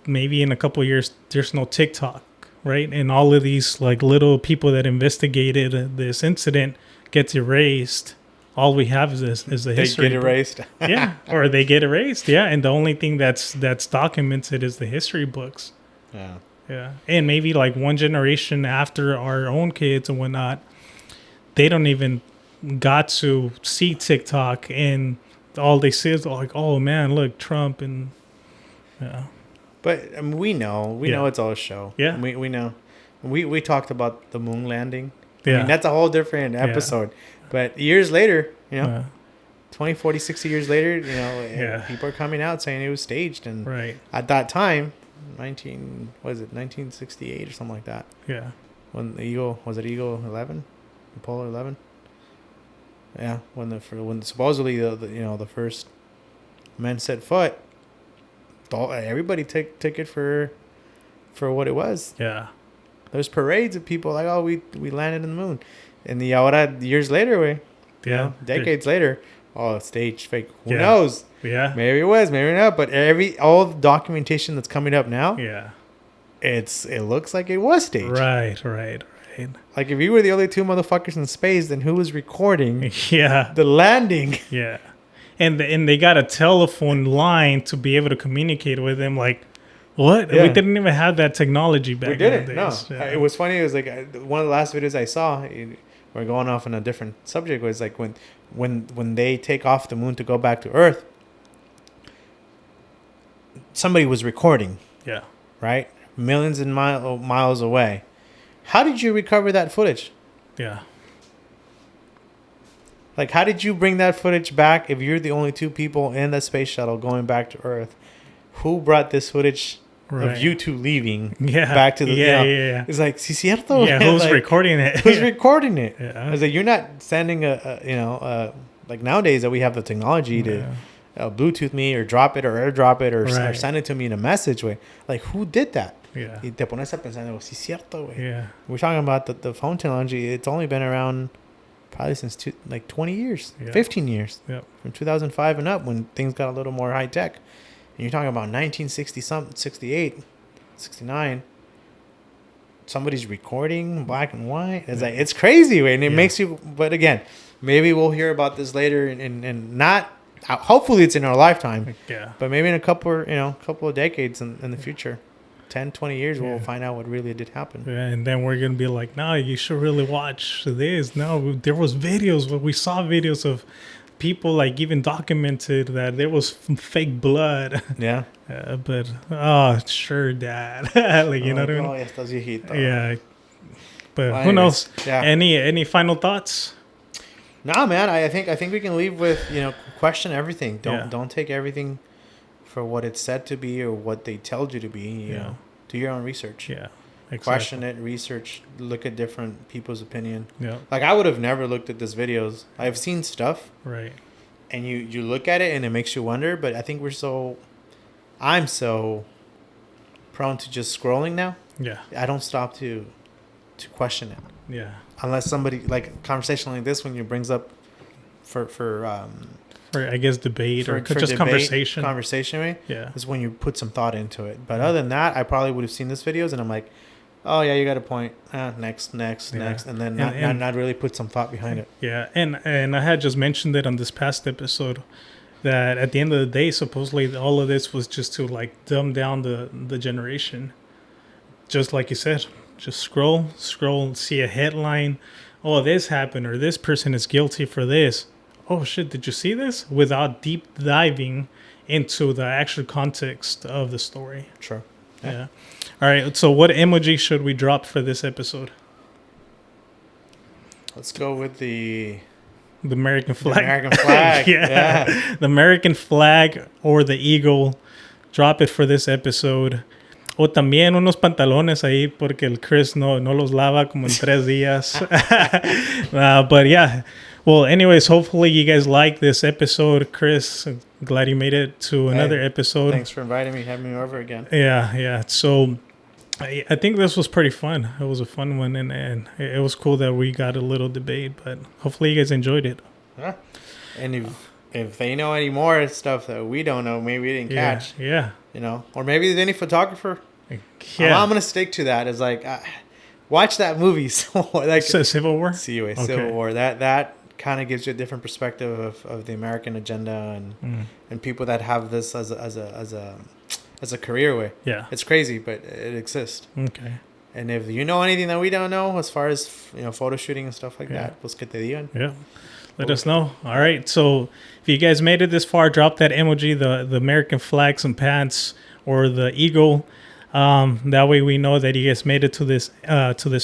maybe in a couple of years, there's no TikTok, right? And all of these like little people that investigated this incident gets erased. All we have is the They history. get erased. Yeah, or they get erased. Yeah, and the only thing that's documented is the history books. Yeah. Yeah, and maybe like one generation after our own kids and whatnot, they don't even got to see TikTok, and all they see is like, "Oh man, look, Trump," and yeah, But I mean, we know Yeah. it's all a show. Yeah. We know. We talked about the moon landing. I Yeah. mean, that's a whole different episode. But years later, 20, 40, 60 years later, Yeah. people are coming out saying it was staged. And right, at that time, 1968 or something like that, yeah, when the Eagle, was it Eagle 11? Apollo 11? Yeah, when supposedly the first men set foot, everybody took it for what it was. yeah, There's parades of people like, oh, we landed in the moon. And the ahora years later, way, Yeah. decades later, oh, staged, fake. Who Yeah. knows? Yeah. Maybe it was, maybe not. But all the documentation that's coming up now, Yeah. it looks like it was staged. Right. Like if you were the only two motherfuckers in space, then who was recording Yeah. the landing? Yeah. And they got a telephone line to be able to communicate with him. Like, what? Yeah. We didn't even have that technology back We didn't. in the No, days. Yeah. it was funny. It was like one of the last videos I saw. We're going off on a different subject. Was like when they take off the moon to go back to Earth. Somebody was recording, Yeah. right? Millions of miles away. How did you recover that footage? Yeah. Like, how did you bring that footage back if you're the only two people in the space shuttle going back to Earth? Who brought this footage Right. of you two leaving Yeah. back to the... Yeah. It's like, si cierto? Yeah. Who's Like, recording it? Who's recording it? Yeah. I was like, you're not sending like nowadays that we have the technology to Bluetooth me or drop it or airdrop it or Right. send it to me in a message way. Like, who did that? Yeah. Y te pones a pensar, si cierto, güey. Yeah. We're talking about the phone technology. It's only been around probably since 20 years, Yeah. 15 years. Yep. From 2005 and up when things got a little more high tech. And you're talking about 1960 something, 68, 69. Somebody's recording black and white. It's like, it's crazy, way. And it makes you, but again, maybe we'll hear about this later and not, hopefully it's in our lifetime, Yeah. but maybe in a couple of decades in the future. 10, 20 years, we'll find out what really did happen. Yeah, and then we're gonna be like, no, you should really watch this. No, there was videos where we saw videos of people like even documented that there was fake blood. Yeah. But sure, Dad. Like you know what I mean? Oh, ya estás viejito. Yeah. But Well, who knows? anyways, yeah. Any final thoughts? Nah, man. I think we can leave with question everything. Don't take everything for what it's said to be or what they told you to be. You know, do your own research. Yeah. Exactly. Question it, research, look at different people's opinion. Yeah. Like I would have never looked at these videos. I've seen stuff, Right. and you look at it and it makes you wonder. But I think I'm so prone to just scrolling now. Yeah. I don't stop to question it. Yeah. Unless somebody like a conversation like this when you brings up for I guess debate or for just debate, conversation. right? Yeah. Is when you put some thought into it. But other than that, I probably would have seen this videos and I'm like, oh yeah, you got a point. Next, and then not really put some thought behind it. Yeah, and I had just mentioned it on this past episode that at the end of the day, supposedly all of this was just to like dumb down the generation. Just like you said, just scroll, see a headline. Oh, this happened, or this person is guilty for this. Oh shit, did you see this? Without deep diving into the actual context of the story. Sure. Yeah. All right. So, what emoji should we drop for this episode? Let's go with the American flag. American flag. Yeah. The American flag or the eagle. Drop it for this episode. O también unos pantalones ahí porque el Chris no los lava como en 3 días. But yeah. Well, anyways, hopefully you guys like this episode. Chris, glad you made it to another episode. Thanks for inviting me, having me over again. Yeah. So I think this was pretty fun. It was a fun one, and it was cool that we got a little debate, but hopefully you guys enjoyed it. Yeah. And if they know any more stuff that we don't know, maybe we didn't catch, Yeah. or maybe there's any photographer. Yeah. I'm gonna stick to that. Is like, watch that movie. So like Civil War? Civil War. That kind of gives you a different perspective of the American agenda and people that have this as a career way. Yeah. It's crazy, but it exists. Okay. And if you know anything that we don't know as far as photo shooting and stuff like that, pues que te digan. Yeah. Let us know. All right. So if you guys made it this far, drop that emoji, the American flag, some pants, or the eagle. That way we know that you guys made it to this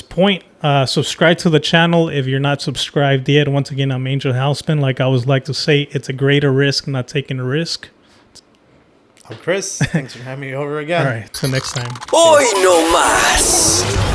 point. Subscribe to the channel if you're not subscribed yet. Once again, I'm Angel Houseman. Like I always like to say, it's a greater risk, not taking a risk. I'm Chris. Thanks for having me over again. All right. Till next time. Hoy no más.